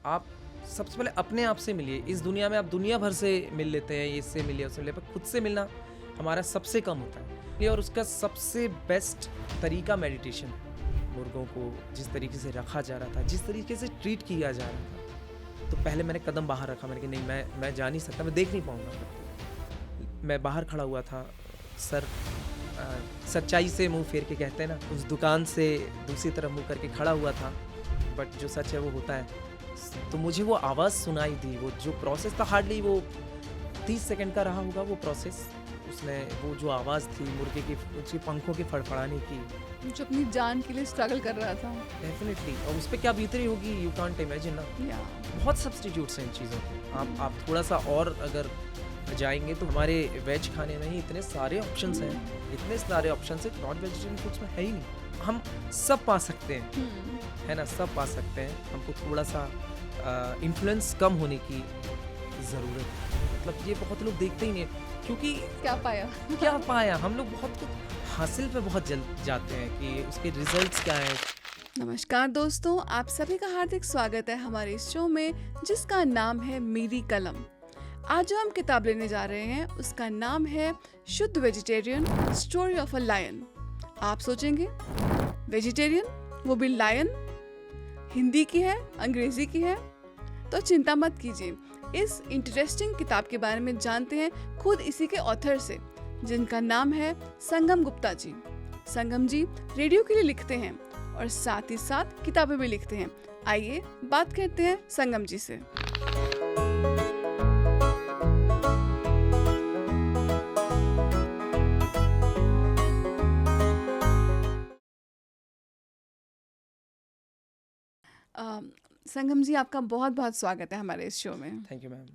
आप सबसे पहले अपने आप से मिलिए। इस दुनिया में आप दुनिया भर से मिल लेते हैं, इससे मिलिए उससे मिलिए, पर खुद से मिलना हमारा सबसे कम होता है। ये और उसका सबसे बेस्ट तरीका मेडिटेशन। मुर्गों को जिस तरीके से रखा जा रहा था, जिस तरीके से ट्रीट किया जा रहा था, तो पहले मैंने कदम बाहर रखा। मैंने कहा नहीं, मैं जा नहीं सकता, मैं देख नहीं पाऊंगा। मैं बाहर खड़ा हुआ था, सच्चाई से मुंह फेर के कहते हैं ना, उस दुकान से दूसरी तरफ मुंह करके खड़ा हुआ था, बट जो सच है वो होता है। तो मुझे वो आवाज़ सुनाई दी, वो जो प्रोसेस था, हार्डली वो 30 सेकंड का रहा होगा वो प्रोसेस। उसने वो जो आवाज़ थी मुर्गे की, उसके पंखों के फड़फड़ाने की, जो अपनी जान के लिए स्ट्रगल कर रहा था। डेफिनेटली। और उस पर क्या बीतरी होगी, यू कांट इमेजिन ना। या बहुत सब्सटीट्यूट्स हैं इन चीज़ों के। आप थोड़ा सा और अगर जाएंगे तो हमारे वेज खाने में ही इतने सारे ऑप्शंस हैं, इतने सारे ऑप्शंस हैं, नॉन वेजिटेरियन फूड्स में है ही नहीं। हम सब पा सकते हैं, है ना, सब पा सकते हैं। हमको थोड़ा सा इन्फ्लुएंस कम होने की ज़रूरत है। मतलब ये बहुत लोग देखते ही नहीं है, क्योंकि क्या पाया क्या पाया, हम लोग बहुत कुछ हासिल पे बहुत जल्द जाते हैं कि उसके रिजल्ट्स क्या हैं। नमस्कार दोस्तों, आप सभी का हार्दिक स्वागत है हमारे इस शो में, जिसका नाम है मेरी कलम। आज जो हम किताब लेने जा रहे हैं उसका नाम है शुद्ध vegetarian, story of a lion. आप सोचेंगे वेजिटेरियन, वो भी लायन, हिंदी की है, अंग्रेजी की है? तो चिंता मत कीजिए, इस इंटरेस्टिंग किताब के बारे में जानते हैं खुद इसी के ऑथर से, जिनका नाम है संगम गुप्ता जी। संगम जी रेडियो के लिए लिखते हैं और साथ ही साथ किताबें भी लिखते हैं। आइए बात करते हैं संगम जी से। संगम जी, आपका बहुत बहुत स्वागत है हमारे इस शो में। Thank you ma'am.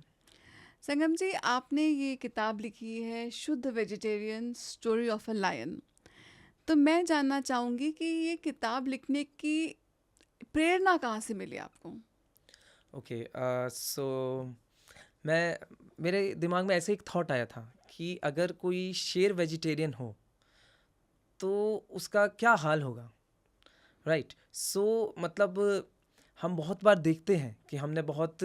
Sangam ji, आपने ये किताब लिखी है शुद्ध vegetarian, story of a lion. तो मैं जानना चाहूँगी कि ये किताब लिखने की प्रेरणा कहाँ से मिली आपको? ओके, सो मेरे दिमाग में ऐसे एक थॉट आया था कि अगर कोई शेर वेजिटेरियन हो तो उसका क्या हाल होगा, राइट। सो मतलब हम बहुत बार देखते हैं कि हमने बहुत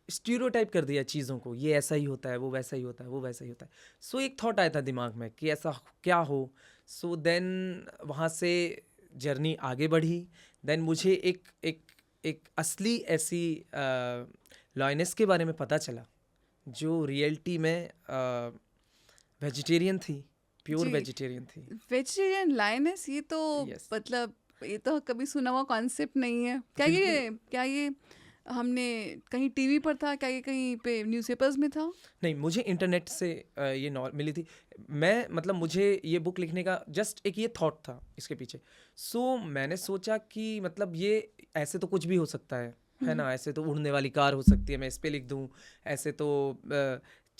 स्टीरियोटाइप कर दिया चीज़ों को, ये ऐसा ही होता है, वो वैसा ही होता है, वो वैसा ही होता है। सो एक थॉट आया था दिमाग में कि ऐसा क्या हो। सो देन वहाँ से जर्नी आगे बढ़ी। देन मुझे एक असली ऐसी लॉयनेस के बारे में पता चला जो रियलिटी में वेजिटेरियन थी, प्योर जी, वेजिटेरियन थी। वेजिटेरियन लायनेस, ये तो यस, मतलब ये तो कभी सुना हुआ कॉन्सेप्ट नहीं है। बिल्कुल क्या ये हमने कहीं टीवी पर था? क्या ये कहीं पे न्यूज़पेपर्स में था? नहीं। मुझे इंटरनेट से ये मिली थी। मैं मतलब मुझे ये बुक लिखने का जस्ट एक ये थॉट था इसके पीछे। सो मैंने सोचा कि मतलब ये ऐसे तो कुछ भी हो सकता है ना। ऐसे तो उड़ने वाली कार हो सकती है, मैं इस पे लिख दूँ। ऐसे तो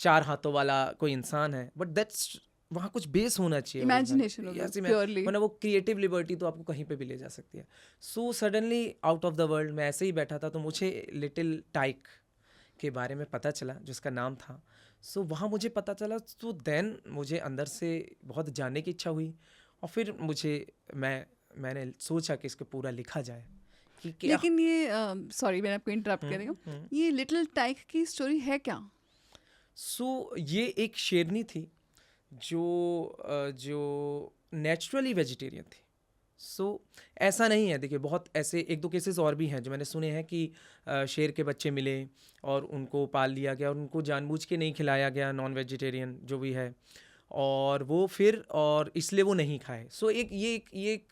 4 हाथों वाला कोई इंसान है, बट दैट्स वहाँ कुछ बेस होना चाहिए ओरिजिनल। इमेजिनेशन होगी ऐसे में प्योरली। वरना वो क्रिएटिव लिबर्टी तो आपको कहीं पे भी ले जा सकती है। So suddenly out of the world मैं ऐसे ही बैठा था, तो मुझे लिटिल टाइक के बारे में पता चला, जिसका नाम था। सो वहाँ मुझे पता चला, तो देन मुझे अंदर से बहुत जानने की इच्छा हुई। और फिर मैंने सोचा कि इसको पूरा लिखा जाए कि क्या। लेकिन ये सॉरी, मैं आपको इंटरप्ट कर रही हूँ, ये लिटिल टाइक की स्टोरी है क्या? सो ये एक शेरनी थी जो नेचुरली वेजिटेरियन थी। सो ऐसा नहीं है, देखिए बहुत ऐसे 1-2 केसेस और भी हैं जो मैंने सुने हैं कि शेर के बच्चे मिले और उनको पाल लिया गया और उनको जानबूझ के नहीं खिलाया गया, नॉन वेजिटेरियन जो भी है, और वो फिर और इसलिए वो नहीं खाए। सो ये एक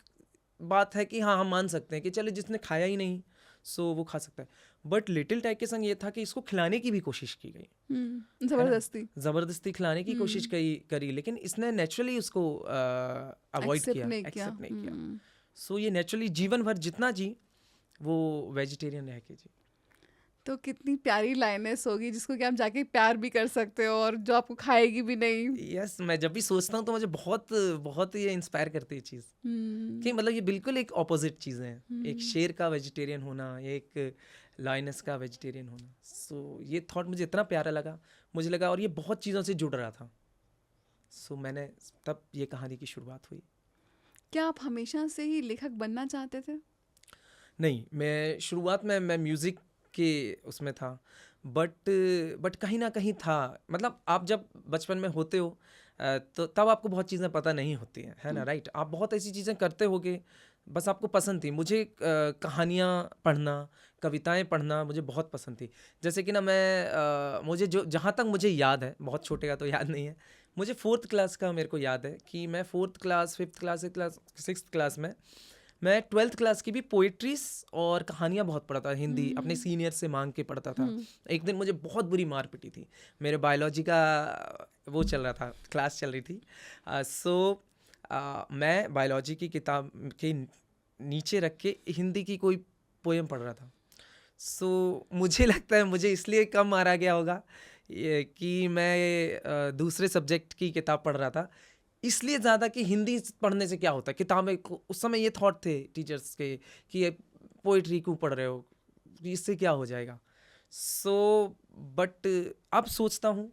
बात है कि हाँ, हम मान सकते हैं कि चलो जिसने खाया ही नहीं सो वो खा सकता है। बट लिटिल टाइक के संग ये था कि इसको खिलाने की भी कोशिश की गई, है ना, जबरदस्ती ज़बरदस्ती खिलाने की कोशिश करी, लेकिन इसने नेचुरली उसको अवॉइड एक्सेप्ट किया, नहीं किया। एक्सेप्ट नहीं किया। सो ये नेचुरली जीवन भर जितना जी वो वेजिटेरियन रह के जी। तो कितनी प्यारी लाइनेस होगी जिसको कि आप जाके प्यार भी कर सकते हो और जो आपको खाएगी भी नहीं। यस, मैं जब भी सोचता हूँ तो मुझे बहुत बहुत ये इंस्पायर करती है चीज़ कि मतलब ये बिल्कुल एक ऑपोजिट चीज़ें हैं, एक शेर का वेजिटेरियन होना, एक लायनस का वेजिटेरियन होना। सो ये थॉट मुझे इतना प्यारा लगा, मुझे लगा, और ये बहुत चीज़ों से जुड़ रहा था। सो मैंने तब ये कहानी की शुरुआत हुई। क्या आप हमेशा से ही लेखक बनना चाहते थे? नहीं, मैं शुरुआत में मैं म्यूज़िक के उसमें था, बट कहीं ना कहीं था। मतलब आप जब बचपन में होते हो तो तब आपको बहुत चीज़ें पता नहीं होती हैं, है ना, राइट। आप बहुत ऐसी चीज़ें करते होगे, बस आपको पसंद थी। मुझे कहानियाँ पढ़ना, कविताएं पढ़ना मुझे बहुत पसंद थी। जैसे कि ना मुझे जो जहाँ तक मुझे याद है, बहुत छोटे का तो याद नहीं है, मुझे 4th क्लास का मेरे को याद है कि मैं 4th class, 5th class, 6th class में मैं 12th क्लास की भी पोइट्रीज और कहानियाँ बहुत पढ़ता था, हिंदी अपने सीनियर से मांग के पढ़ता था। एक दिन मुझे बहुत बुरी मार पिटी थी। मेरे बायोलॉजी का वो चल रहा था, क्लास चल रही थी। मैं बायोलॉजी की किताब के नीचे रख के हिंदी की कोई पोएम पढ़ रहा था। मुझे लगता है मुझे इसलिए कम मारा गया होगा कि मैं दूसरे सब्जेक्ट की किताब पढ़ रहा था, इसलिए ज़्यादा कि हिंदी पढ़ने से क्या होता है। किताबें उस समय ये थॉट थे टीचर्स के कि ये पोइट्री क्यों पढ़ रहे हो, इससे क्या हो जाएगा। बट अब सोचता हूँ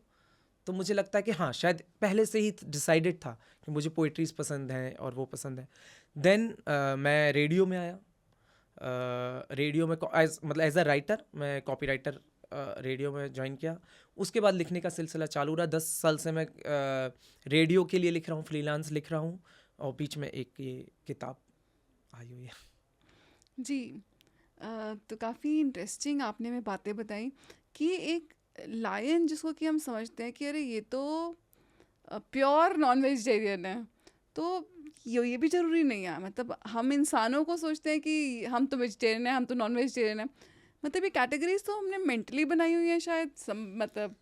तो मुझे लगता है कि हाँ, शायद पहले से ही डिसाइडेड था कि मुझे पोइट्रीज पसंद हैं और वो पसंद है। देन मैं रेडियो में आया। रेडियो में मतलब एज अ राइटर मैं कॉपी राइटर रेडियो में ज्वाइन किया। उसके बाद लिखने का सिलसिला चालू रहा। 10 साल से मैं रेडियो के लिए लिख रहा हूँ, फ्रीलांस लिख रहा हूँ, और बीच में एक ये किताब आई हुई है। जी। तो काफ़ी इंटरेस्टिंग आपने में बातें बताई कि एक लायन जिसको कि हम समझते हैं कि अरे ये तो प्योर नॉन वेजिटेरियन है, तो ये भी ज़रूरी नहीं है। मतलब हम इंसानों को सोचते हैं कि हम तो वेजिटेरियन हैं, हम तो नॉन वेजिटेरियन हैं। मतलब ये कैटेगरीज तो हमने मेंटली बनाई हुई है शायद। मतलब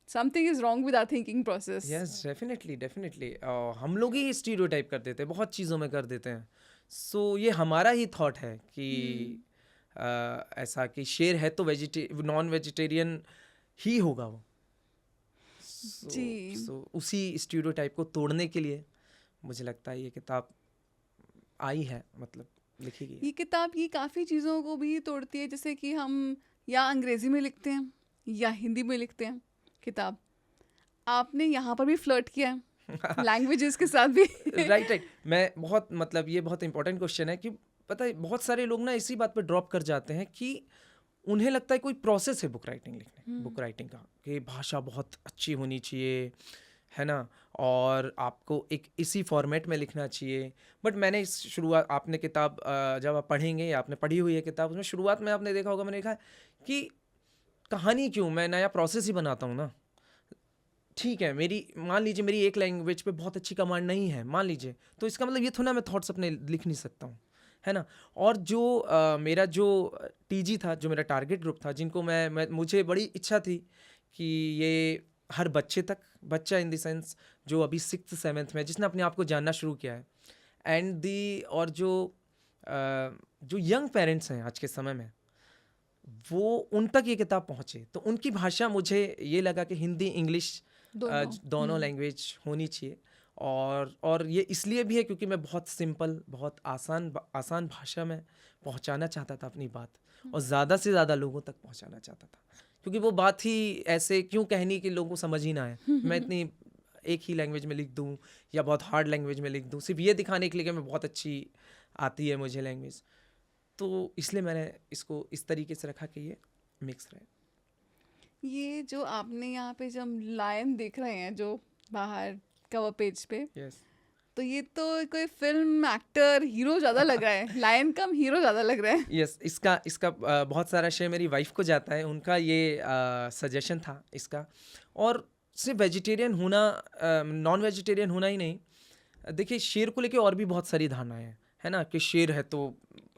something is wrong with our thinking process. Yes, definitely हम लोग ही स्टीरियोटाइप कर देते हैं, बहुत चीज़ों में कर देते हैं। ये हमारा ही थॉट है कि ऐसा कि शेर है तो नॉन वेजिटेरियन ही होगा वो। जी। उसी स्टीरियोटाइप को तोड़ने के लिए मुझे लगता है ये किताब आई है, मतलब लिखी गई है। ये किताब ये काफ़ी चीज़ों को भी तोड़ती है, जैसे कि हम या अंग्रेज़ी में लिखते हैं या हिंदी में लिखते हैं किताब। आपने यहाँ पर भी फ्लर्ट किया है लैंग्वेजेस के साथ भी। राइट। मैं बहुत, मतलब ये बहुत इंपॉर्टेंट क्वेश्चन है कि पता है बहुत सारे लोग ना इसी बात पे ड्रॉप कर जाते हैं कि उन्हें लगता है कोई प्रोसेस है बुक राइटिंग का, कि भाषा बहुत अच्छी होनी चाहिए, है ना, और आपको एक इसी फॉर्मेट में लिखना चाहिए। बट मैंने इस शुरुआत, आपने किताब जब आप पढ़ेंगे, आपने पढ़ी हुई है किताब, उसमें शुरुआत में आपने देखा होगा, मैंने देखा कि कहानी क्यों, मैं नया प्रोसेस ही बनाता हूँ ना। ठीक है, मान लीजिए मेरी एक लैंग्वेज पे बहुत अच्छी कमांड नहीं है, मान लीजिए, तो इसका मतलब ये थोड़ा मैं थॉट्स अपने लिख नहीं सकता हूँ, है ना। और जो मेरा जो टीजी था, जो मेरा टारगेट ग्रुप था, जिनको मुझे बड़ी इच्छा थी कि ये हर बच्चा इन द सेंस जो अभी 6th 7th में, जिसने अपने आप को जानना शुरू किया है, और जो यंग पेरेंट्स हैं आज के समय में, वो उन तक ये किताब पहुँचे। तो उनकी भाषा, मुझे ये लगा कि हिंदी इंग्लिश दोनों लैंग्वेज होनी चाहिए। और ये इसलिए भी है क्योंकि मैं बहुत सिंपल, बहुत आसान भाषा में पहुंचाना चाहता था अपनी बात, और ज़्यादा से ज़्यादा लोगों तक पहुंचाना चाहता था। क्योंकि वो बात ही ऐसे क्यों कहनी कि लोगों को समझ ही ना आए। मैं इतनी एक ही लैंग्वेज में लिख दूं या बहुत हार्ड लैंग्वेज में लिख दूं, सिर्फ ये दिखाने के लिए कि मैं बहुत अच्छी आती है मुझे लैंग्वेज। तो इसलिए मैंने इसको इस तरीके से रखा कि ये मिक्स रहे। ये जो आपने यहाँ पे जब लायन देख रहे हैं जो बाहर कवर पेज पे, यस। तो ये तो कोई फिल्म एक्टर हीरो ज़्यादा लग रहा है, लायन कम हीरो ज़्यादा लग रहा है। यस, इसका बहुत सारा श्रेय मेरी वाइफ को जाता है। उनका ये सजेशन था इसका। और सिर्फ वेजिटेरियन होना, नॉन वेजिटेरियन होना ही नहीं, देखिए शेर को लेके और भी बहुत सारी धारणाएं हैं, है ना, कि शेर है तो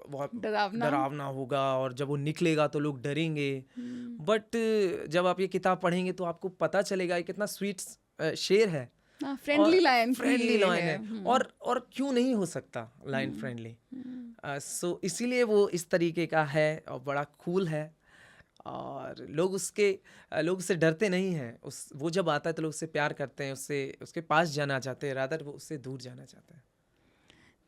बहुत डरावना होगा, और जब वो निकलेगा तो लोग डरेंगे। बट जब आप ये किताब पढ़ेंगे तो आपको पता चलेगा ये कितना स्वीट शेर है, फ्रेंडली लायन है। और क्यों नहीं हो सकता लायन फ्रेंडली। इसीलिए वो इस तरीके का है और बड़ा कूल है, और लोग उससे डरते नहीं हैं। वो जब आता है तो लोग उससे प्यार करते हैं, उसके पास जाना चाहते हैं, रादर वो उससे दूर जाना चाहते हैं।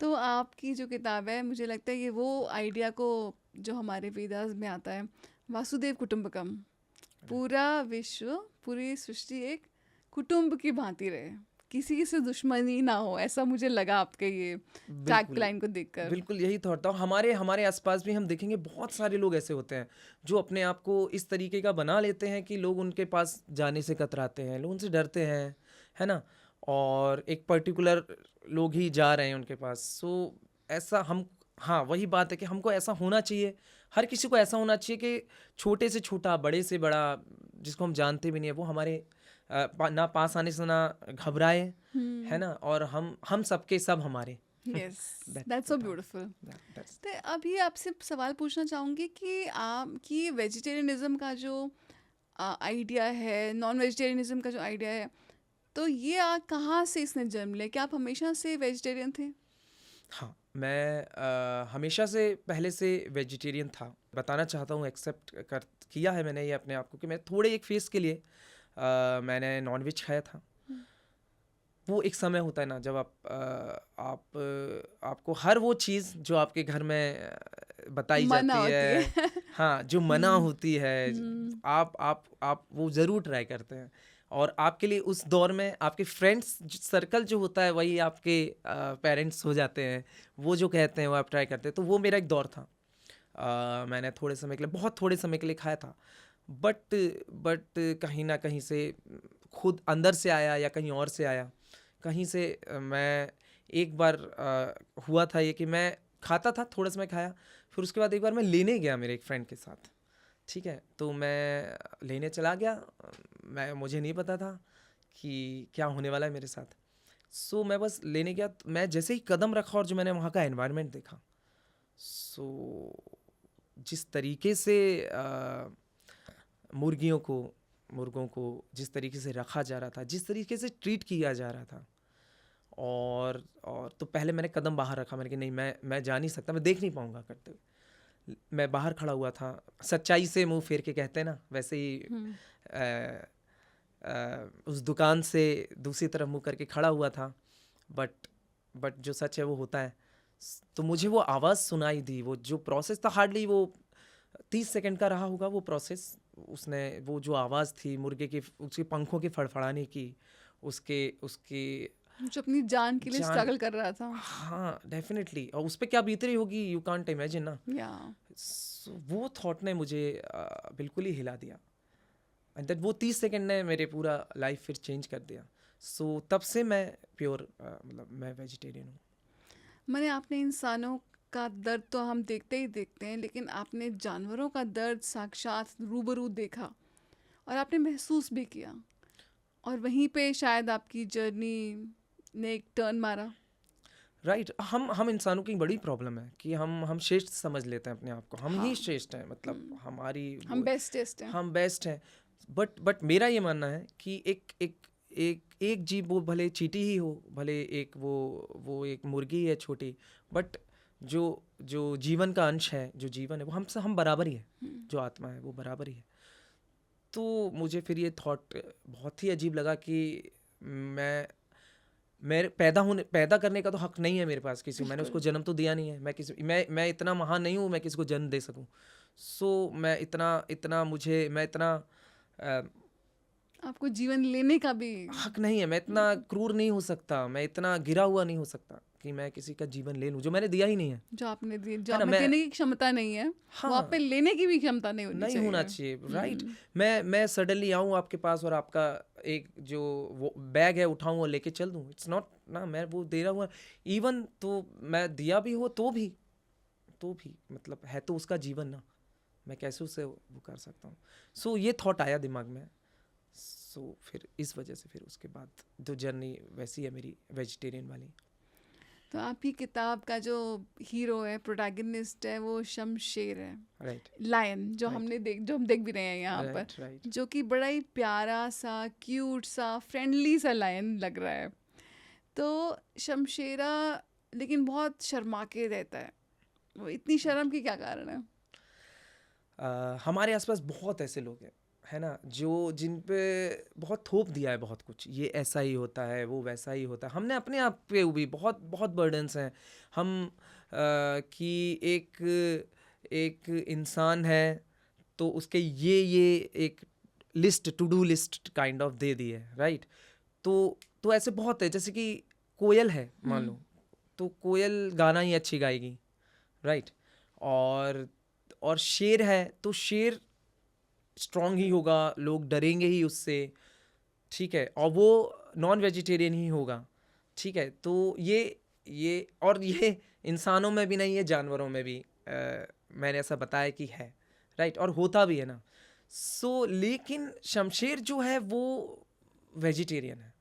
तो आपकी जो किताब है, मुझे लगता है ये वो आइडिया को जो हमारे वेदास में आता है, वासुदेव कुटुंबकम, पूरा विश्व, पूरी सृष्टि एक कुटुंब की भांति रहे, किसी की से दुश्मनी ना हो, ऐसा मुझे लगा आपके ये टैग बिल्कुल लाइन को देखकर। बिल्कुल यही थॉट था। हमारे हमारे आसपास भी हम देखेंगे बहुत सारे लोग ऐसे होते हैं जो अपने आप को इस तरीके का बना लेते हैं कि लोग उनके पास जाने से कतराते हैं, लोग उनसे डरते हैं, है ना। और एक पर्टिकुलर लोग ही जा रहे हैं उनके पास। सो ऐसा हम, हाँ वही बात है कि हमको ऐसा होना चाहिए, हर किसी को ऐसा होना चाहिए कि छोटे से छोटा, बड़े से बड़ा, जिसको हम जानते भी नहीं है, वो हमारे ना पास आने से ना घबराए, है ना। और हम सबके सब हमारे। Yes, That's that's the so thought. Beautiful. That's तो अभी आपसे सवाल पूछना चाहूँगी कि आपकी वेजिटेरियनिज्म का जो आइडिया है, नॉन वेजिटेरियनिज्म का जो आइडिया है, तो ये कहाँ से इसने जन्म लिया? क्या आप हमेशा से वेजिटेरियन थे? हाँ, मैं हमेशा से पहले से वेजिटेरियन था। बताना चाहता हूँ, एक्सेप्ट कर किया है मैंने ये अपने आप को कि मैं थोड़े एक फेज़ के लिए मैंने नॉनवेज खाया था। वो एक समय होता है ना जब आपको हर वो चीज़ जो आपके घर में बताई मना जाती होती है, है। हाँ, जो मना होती है, हम्म, आप वो ज़रूर ट्राई करते हैं। और आपके लिए उस दौर में आपके फ्रेंड्स सर्कल जो होता है वही आपके पेरेंट्स हो जाते हैं। वो जो कहते हैं वो आप ट्राई करते हैं। तो वो मेरा एक दौर था। मैंने थोड़े समय के लिए, बहुत थोड़े समय के लिए खाया था। बट कहीं ना कहीं से खुद अंदर से आया या कहीं और से आया, कहीं से मैं एक बार हुआ था ये कि मैं खाता था, थोड़ा समय खाया, फिर उसके बाद एक बार मैं लेने गया मेरे एक फ्रेंड के साथ। ठीक है, तो मैं लेने चला गया। मुझे नहीं पता था कि क्या होने वाला है मेरे साथ। सो मैं बस लेने गया, तो मैं जैसे ही कदम रखा और जो मैंने वहाँ का एनवायरनमेंट देखा, सो जिस तरीके से मुर्गों को जिस तरीके से रखा जा रहा था, जिस तरीके से ट्रीट किया जा रहा था, और तो पहले मैंने कदम बाहर रखा। मैंने कि नहीं, मैं जा नहीं सकता, मैं देख नहीं पाऊंगा करते हुए। मैं बाहर खड़ा हुआ था, सच्चाई से मुंह फेर के कहते हैं ना, वैसे ही उस दुकान से दूसरी तरफ मुंह करके खड़ा हुआ था। बट जो सच है वो होता है। तो मुझे वो आवाज़ सुनाई दी। वो जो प्रोसेस था, हार्डली वो 30 सेकंड का रहा होगा वो प्रोसेस। उसने वो जो आवाज़ थी मुर्गे की, उसके पंखों के फड़फड़ाने की, उसके उसके जो अपनी जान के लिए जान, स्ट्रगल कर रहा था। हाँ डेफिनेटली। और उस पर क्या बीत रही होगी, यू कांट इमेजिन ना। या वो थॉट ने मुझे बिल्कुल ही हिला दिया। एंड दैट वो 30 सेकंड ने मेरे पूरा लाइफ फिर चेंज कर दिया। सो तब से मैं प्योर, मतलब मैं वेजिटेरियन हूँ। मैंने आपने इंसानों का दर्द तो हम देखते ही देखते हैं, लेकिन आपने जानवरों का दर्द साक्षात रूबरू देखा और आपने महसूस भी किया, और वहीं पे शायद आपकी जर्नी ने एक टर्न मारा। राइट। हम इंसानों की बड़ी प्रॉब्लम है कि हम श्रेष्ठ समझ लेते हैं अपने आप को। हम ही हाँ, श्रेष्ठ हैं, मतलब हमारी हम वो, बेस्ट टेस्ट हैं। हम बेस्ट हैं। बट मेरा ये मानना है कि एक जीव, वो भले चींटी ही हो, भले एक वो एक मुर्गी है छोटी, बट जो जो जीवन का अंश है, जो जीवन है, वो हम बराबर ही है। जो आत्मा है वो बराबर ही है। तो मुझे फिर ये थॉट बहुत ही अजीब लगा कि मैं मेरे पैदा करने का तो हक नहीं है मेरे पास किसी को। मैंने उसको बिल्कुल। जन्म तो दिया नहीं है। मैं इतना महान नहीं हूँ मैं किसी को जन्म दे सकूँ। सो मैं इतना आपको जीवन लेने का भी हक नहीं है। मैं इतना क्रूर नहीं हो सकता, मैं इतना गिरा हुआ नहीं हो सकता कि मैं किसी का जीवन ले लूँ जो मैंने दिया ही नहीं है। जो आपने दी, जो है ना। आप में देने की क्षमता नहीं है, वो आप पे हाँ, लेने की भी क्षमता नहीं होनी नहीं चाहिए। होना चाहिए। राइट। मैं सडनली आऊँ आपके पास और आपका एक जो वो बैग है उठाऊँ और लेके चल दूँ, इट्स नॉट ना। मैं वो दे रहा हूँ, इवन तो मैं दिया भी हो तो भी मतलब है तो उसका जीवन ना, मैं कैसे उसे वो कर सकता हूँ। सो ये थॉट आया दिमाग में। सो फिर इस वजह से फिर उसके बाद जो जर्नी वैसी है मेरी वेजिटेरियन वाली। तो आपकी किताब का जो हीरो है, प्रोटैगनिस्ट है, वो शमशेर है, राइट लायन, जो Right. जो हम देख भी रहे हैं यहाँ पर, राइट। जो कि बड़ा ही प्यारा सा, क्यूट सा, फ्रेंडली सा लायन लग रहा है। तो शमशेरा लेकिन बहुत शर्मा के रहता है, वो इतनी शर्म की क्या कारण है? हमारे आसपास बहुत ऐसे लोग हैं, है ना, जो जिन पे बहुत थोप दिया है बहुत कुछ। ये ऐसा ही होता है, वो वैसा ही होता है। हमने अपने आप पे भी बहुत बहुत बर्डन्स हैं। हम कि एक इंसान है तो उसके ये एक list, to do list kind of दे दी है। राइट। तो ऐसे बहुत है, जैसे कि कोयल है मान लो, तो कोयल गाना ही अच्छी गाएगी, राइट। और शेर है तो शेर स्ट्रांग ही होगा, लोग डरेंगे ही उससे, ठीक है, और वो नॉन वेजिटेरियन ही होगा, ठीक है। तो ये इंसानों में भी नहीं है, जानवरों में भी मैंने ऐसा बताया कि है, राइट, और होता भी है ना। लेकिन शमशेर जो है वो वेजिटेरियन है,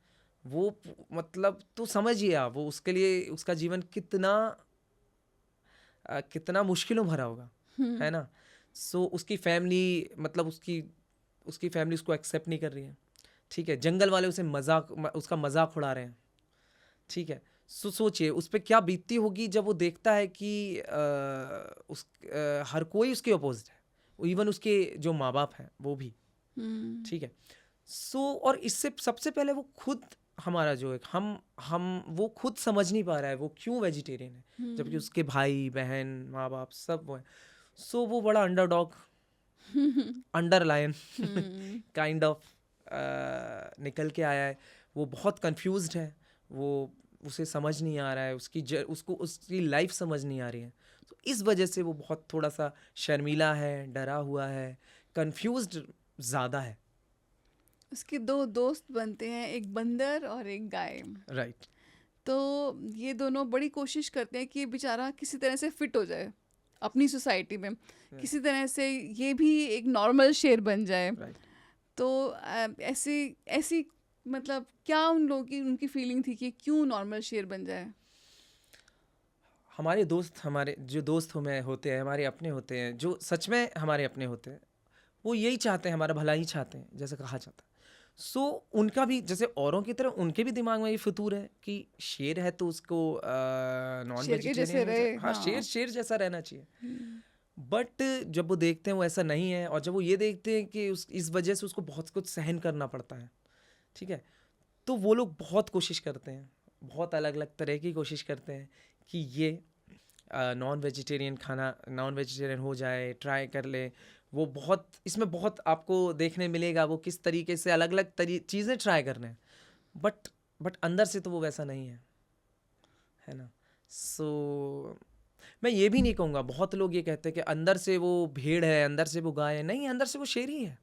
वो मतलब तो समझिए आप, वो उसके लिए उसका जीवन कितना मुश्किलों भरा होगा, है ना। उसकी फैमिली, मतलब उसकी फैमिली उसको एक्सेप्ट नहीं कर रही है, ठीक है। जंगल वाले उसका मजाक उड़ा रहे हैं, ठीक है। सोचिए उस पर क्या बीतती होगी जब वो देखता है कि हर कोई उसके अपोजिट है, इवन उसके जो माँ बाप हैं वो भी, ठीक है। और इससे सबसे पहले वो खुद, हमारा जो एक हम वो खुद समझ नहीं पा रहा है वो क्यों वेजिटेरियन है, जबकि उसके भाई बहन माँ बाप सब वो है। वो बड़ा underdog, under lion kind of निकल के आया है। वो बहुत कंफ्यूज्ड है, वो उसे समझ नहीं आ रहा है, उसको उसकी लाइफ समझ नहीं आ रही है। तो इस वजह से वो बहुत थोड़ा सा शर्मीला है, डरा हुआ है, कंफ्यूज्ड ज़्यादा है। उसके दो दोस्त बनते हैं, एक बंदर और एक गाय। राइट। तो ये दोनों बड़ी कोशिश करते हैं कि ये बेचारा किसी तरह से फिट हो जाए अपनी सोसाइटी में, किसी तरह से ये भी एक नॉर्मल शेर बन जाए। राइट। तो ऐसी ऐसी मतलब क्या उन लोगों की उनकी फीलिंग थी कि क्यों नॉर्मल शेर बन जाए? हमारे जो दोस्त हमें होते हैं, हमारे अपने होते हैं, जो सच में हमारे अपने होते हैं, वो यही चाहते हैं, हमारा भला ही चाहते हैं, जैसे कहा जाता है। उनका भी जैसे औरों की तरह उनके भी दिमाग में ये फितूर है कि शेर है तो उसको नॉन शेर के जैसे वेजिटेरियन हो जाए, रहे, हाँ, हाँ। शेर जैसा रहना चाहिए। बट जब वो देखते हैं वो ऐसा नहीं है, और जब वो ये देखते हैं कि इस वजह से उसको बहुत कुछ सहन करना पड़ता है, ठीक है, तो वो लोग बहुत कोशिश करते हैं, बहुत अलग अलग तरह की कोशिश करते हैं कि ये नॉन वेजिटेरियन हो जाए, ट्राई कर ले। वो इसमें बहुत आपको देखने मिलेगा वो किस तरीके से अलग अलग चीज़ें ट्राई कर रहे हैं, बट अंदर से तो वो वैसा नहीं है ना। मैं ये भी नहीं कहूँगा, बहुत लोग ये कहते हैं कि अंदर से वो भेड़ है, अंदर से वो गाय है। नहीं, अंदर से वो शेर ही है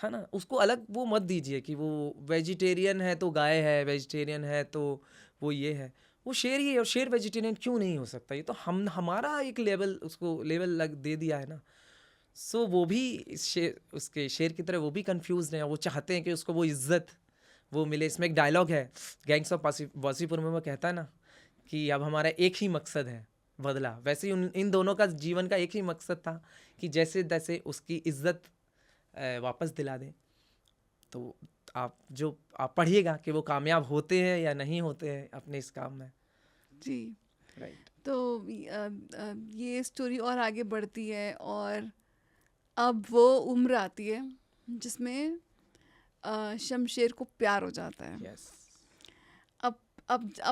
ना। उसको अलग वो मत दीजिए कि वो वेजिटेरियन है तो गाय है, वेजिटेरियन है तो वो ये है, वो शेर ही है। और शेर वेजिटेरियन क्यों नहीं हो सकता? ये तो हमारा एक लेवल लग दे दिया है ना। वो भी उसके शेर की तरह वो भी कंफ्यूज हैं, वो चाहते हैं कि उसको वो इज्जत वो मिले। इसमें एक डायलॉग है गैंग्स ऑफ वासीपुर में, वो कहता है ना कि अब हमारा एक ही मकसद है, बदला। वैसे ही इन दोनों का जीवन का एक ही मकसद था कि जैसे तैसे उसकी इज्जत वापस दिला दें। तो आप पढ़िएगा कि वो कामयाब होते हैं या नहीं होते हैं अपने इस काम में। जी। राइट। तो ये स्टोरी और आगे बढ़ती है और अब वो उम्र आती है जिसमें शमशेर को प्यार हो जाता है। यस। अब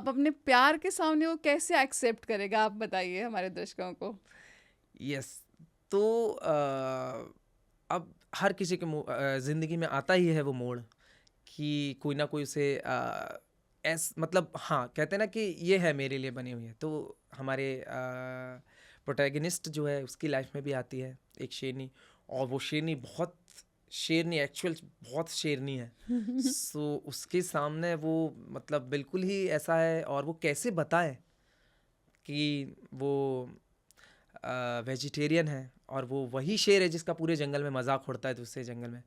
अपने प्यार के सामने वो कैसे एक्सेप्ट करेगा, आप बताइए हमारे दर्शकों को। यस। तो अब हर किसी के ज़िंदगी में आता ही है वो मोड़ कि कोई ना कोई उसे मतलब हाँ, कहते हैं ना कि ये है मेरे लिए बनी हुई है। तो हमारे प्रोटैगनिस्ट जो है उसकी लाइफ में भी आती है एक शेरनी, और वो शेरनी बहुत शेरनी है। उसके सामने वो मतलब बिल्कुल ही ऐसा है, और वो कैसे बताए कि वो वेजिटेरियन है, और वो वही शेर है जिसका पूरे जंगल में मजाक उड़ता है दूसरे जंगल में।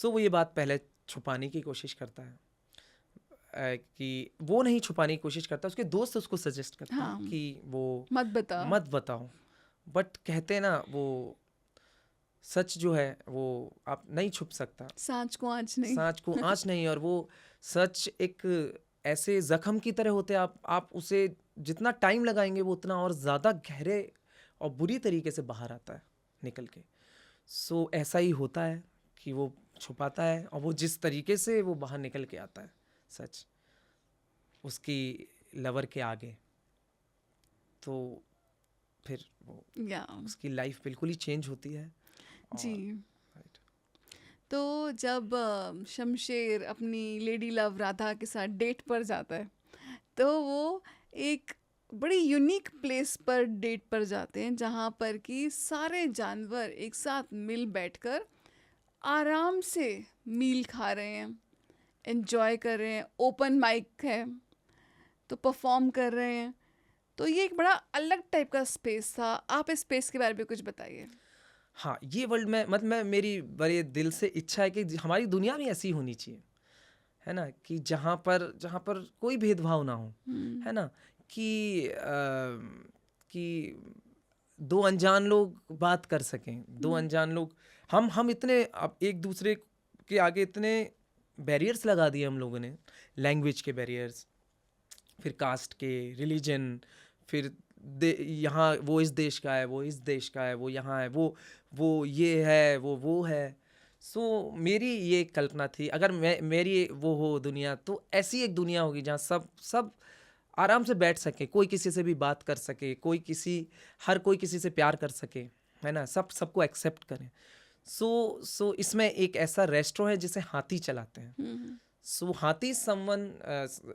वो ये बात पहले छुपाने की कोशिश करता है, कि वो नहीं छुपाने की कोशिश करता, उसके दोस्त उसको सजेस्ट करते हैं हाँ, कि वो मत बताओ। बट कहते हैं ना, वो सच जो है वो आप नहीं छुप सकता, सांच को आँच नहीं। और वो सच एक ऐसे जख्म की तरह होते हैं, आप उसे जितना टाइम लगाएंगे वो उतना और ज़्यादा गहरे और बुरी तरीके से बाहर आता है निकल के। ऐसा ही होता है कि वो छुपाता है, और वो जिस तरीके से वो बाहर निकल के आता है सच उसकी लवर के आगे, तो फिर वो या उसकी लाइफ बिल्कुल ही चेंज होती है। जी। तो जब शमशेर अपनी लेडी लव राधा के साथ डेट पर जाता है, तो वो एक बड़ी यूनिक प्लेस पर डेट पर जाते हैं जहाँ पर कि सारे जानवर एक साथ मिल बैठकर आराम से मील खा रहे हैं, एंजॉय कर रहे हैं, ओपन माइक है तो परफॉर्म कर रहे हैं। तो ये एक बड़ा अलग टाइप का स्पेस था। आप इस स्पेस के बारे में कुछ बताइए। हाँ, ये वर्ल्ड में मतलब मैं मेरी बड़े दिल से इच्छा है कि हमारी दुनिया भी ऐसी होनी चाहिए, है ना, कि जहाँ पर कोई भेदभाव ना हो, है ना, कि दो अनजान लोग बात कर सकें, दो अनजान लोग, हम इतने अब एक दूसरे के आगे इतने बैरियर्स लगा दिए हम लोगों ने, लैंग्वेज के बैरियर्स, फिर कास्ट के, रिलीजन, फिर यहाँ वो इस देश का है, वो इस देश का है, वो यहाँ है, वो ये है, वो है। सो मेरी ये कल्पना थी, अगर मेरी वो हो दुनिया, तो ऐसी एक दुनिया होगी जहाँ सब आराम से बैठ सके, कोई किसी से भी बात कर सके, हर कोई किसी से प्यार कर सके, है ना, सबको एक्सेप्ट करें। सो इसमें एक ऐसा रेस्टोरेंट है जिसे हाथी चलाते हैं। सो हाथी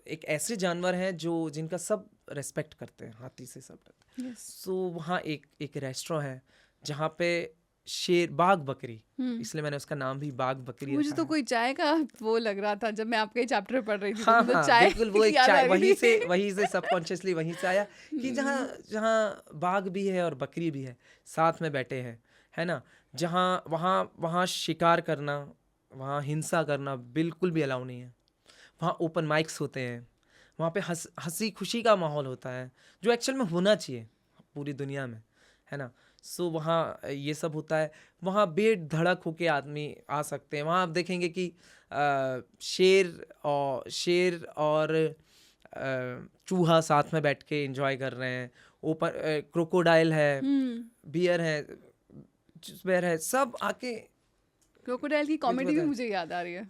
एक ऐसे जानवर हैं जिनका सब रेस्पेक्ट करते हैं, हाथी से सब डरते हैं। सो वहाँ एक रेस्टोरेंट है जहाँ पे शेर, बाघ बकरी, इसलिए मैंने उसका नाम भी बाघ बकरी मुझे रखा तो है। कोई चाय का वो लग रहा था जब मैं आपके चैप्टर पढ़ रही थी, तो हाँ मुझे हाँ, चाय बिल्कुल, वो एक याद आ चाय रही थी। वहीं से सबकॉन्शियसली वहीं से आया कि जहाँ जहाँ बाघ भी है और बकरी भी है, साथ में बैठे हैं, है ना, जहाँ वहाँ शिकार करना, वहाँ हिंसा करना बिल्कुल भी अलाउ नहीं है। वहाँ ओपन माइक्स होते हैं, वहाँ पे हंसी खुशी का माहौल होता है, जो एक्चुअल में होना चाहिए पूरी दुनिया में, है ना। सो वहाँ ये सब होता है, वहाँ बेधड़क होके आदमी आ सकते हैं। वहाँ आप देखेंगे कि शेर और चूहा साथ में बैठ के एंजॉय कर रहे हैं, ओपन क्रोकोडाइल है, बियर है, बेर है, सब आके क्रोकोडाइल की कॉमेडी भी बताएं। मुझे याद आ रही है।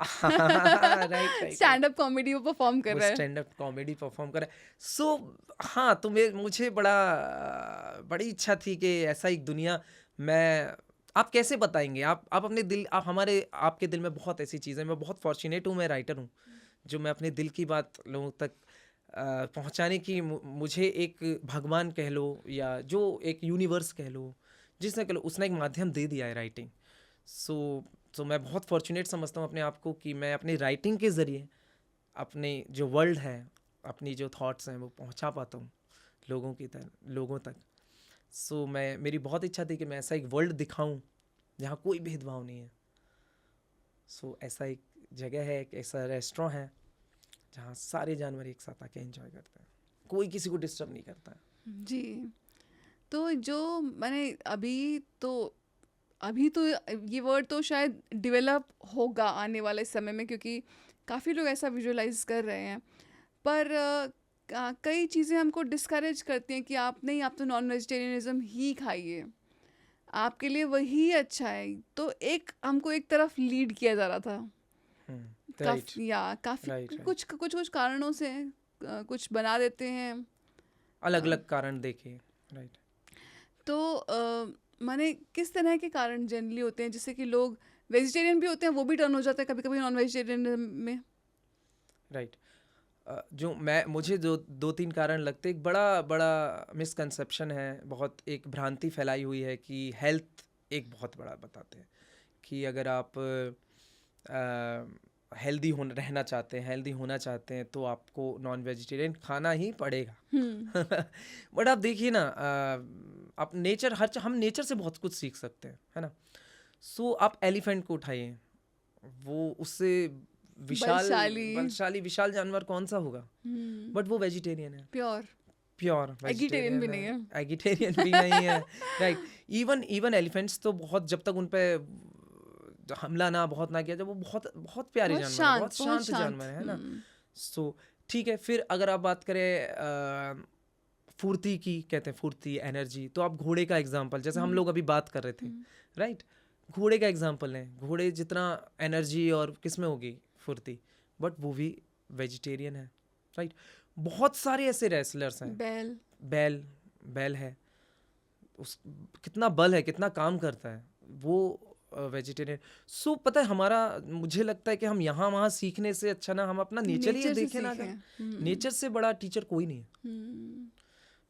राइट स्टैंड अप कॉमेडी वो परफॉर्म कर वो रहा है। स्टैंड अप कॉमेडी परफॉर्म करे। सो हाँ, तो मुझे बड़ी इच्छा थी कि ऐसा एक दुनिया मैं, आप कैसे बताएंगे, आप अपने दिल, आपके दिल में बहुत ऐसी चीज़ें, मैं बहुत फॉर्चुनेट हूँ, मैं राइटर हूँ, जो मैं अपने दिल की बात लोगों तक पहुँचाने की, मुझे एक भगवान कह लो या जो एक यूनिवर्स कह लो, जिसने कह लो, उसने एक माध्यम दे दिया है, राइटिंग। सो मैं बहुत फॉर्चुनेट समझता हूँ अपने आप को कि मैं अपनी राइटिंग के ज़रिए अपने जो वर्ल्ड है, अपनी जो थॉट्स हैं, वो पहुंचा पाता हूँ लोगों तक। सो मेरी बहुत इच्छा थी कि मैं ऐसा एक वर्ल्ड दिखाऊं जहाँ कोई भेदभाव नहीं है। सो ऐसा एक जगह है, एक ऐसा रेस्टोरेंट है जहाँ सारे जानवर एक साथ आके एंजॉय करते हैं, कोई किसी को डिस्टर्ब नहीं करता है। जी। तो जो मैंने अभी तो ये वर्ड तो शायद डेवलप होगा आने वाले समय में, क्योंकि काफ़ी लोग ऐसा विजुअलाइज कर रहे हैं। पर कई चीज़ें हमको डिस्करेज करती हैं कि आप तो नॉन वेजिटेरियनिज्म ही खाइए, आपके लिए वही अच्छा है। तो हमको एक तरफ लीड किया जा रहा था। राइट काफ़ी राइट कुछ कारणों से कुछ बना देते हैं, अलग अलग कारण देखे। राइट। तो माने किस तरह के कारण जनरली होते हैं, जिससे कि लोग वेजिटेरियन भी होते हैं, वो भी टर्न हो जाते हैं कभी कभी नॉन वेजिटेरियन में। राइट। मुझे जो 2-3 कारण लगते, एक बड़ा मिसकंसेप्शन है, बहुत एक भ्रांति फैलाई हुई है कि हेल्थ एक बहुत बड़ा बताते हैं कि अगर आप हेल्दी रहना चाहते हैं, हेल्दी होना चाहते हैं, तो आपको नॉन वेजिटेरियन खाना ही पड़ेगा। बट आप देखिए ना, आप हम नेचर से बहुत कुछ सीख सकते हैं, है ना। सो आप एलिफेंट को उठाइए, वो उससे विशाल जानवर कौन सा होगा, बट वो वेजिटेरियन है, प्योर एगिटेरियन भी नहीं है, एगिटेरियन भी नहीं है। राइट। इवन एलिफेंट्स तो बहुत, जब तक उन पे हमला बहुत ना किया, जब वो बहुत बहुत प्यारे जानवर है, बहुत शांत जानवर है ना। सो ठीक है। फिर अगर आप बात करें फुर्ती की, कहते हैं फुर्ती, एनर्जी, तो आप घोड़े का एग्जांपल, जैसे हम लोग अभी बात कर रहे थे, राइट, घोड़े का एग्जांपल है। घोड़े जितना एनर्जी और किसमें होगी, फुर्ती, बट वो भी वेजिटेरियन है, राइट। बहुत सारे ऐसे रेसलर्स हैं, बैल है, कितना बल है, कितना काम करता है वो, वेजिटेरियन। सो पता है हमारा, मुझे लगता है कि हम यहाँ वहाँ सीखने से अच्छा ना हम अपना नेचर ही नेचर से देखें ना। सीखें। अगर नेचर से बड़ा टीचर कोई नहीं है। हम्म,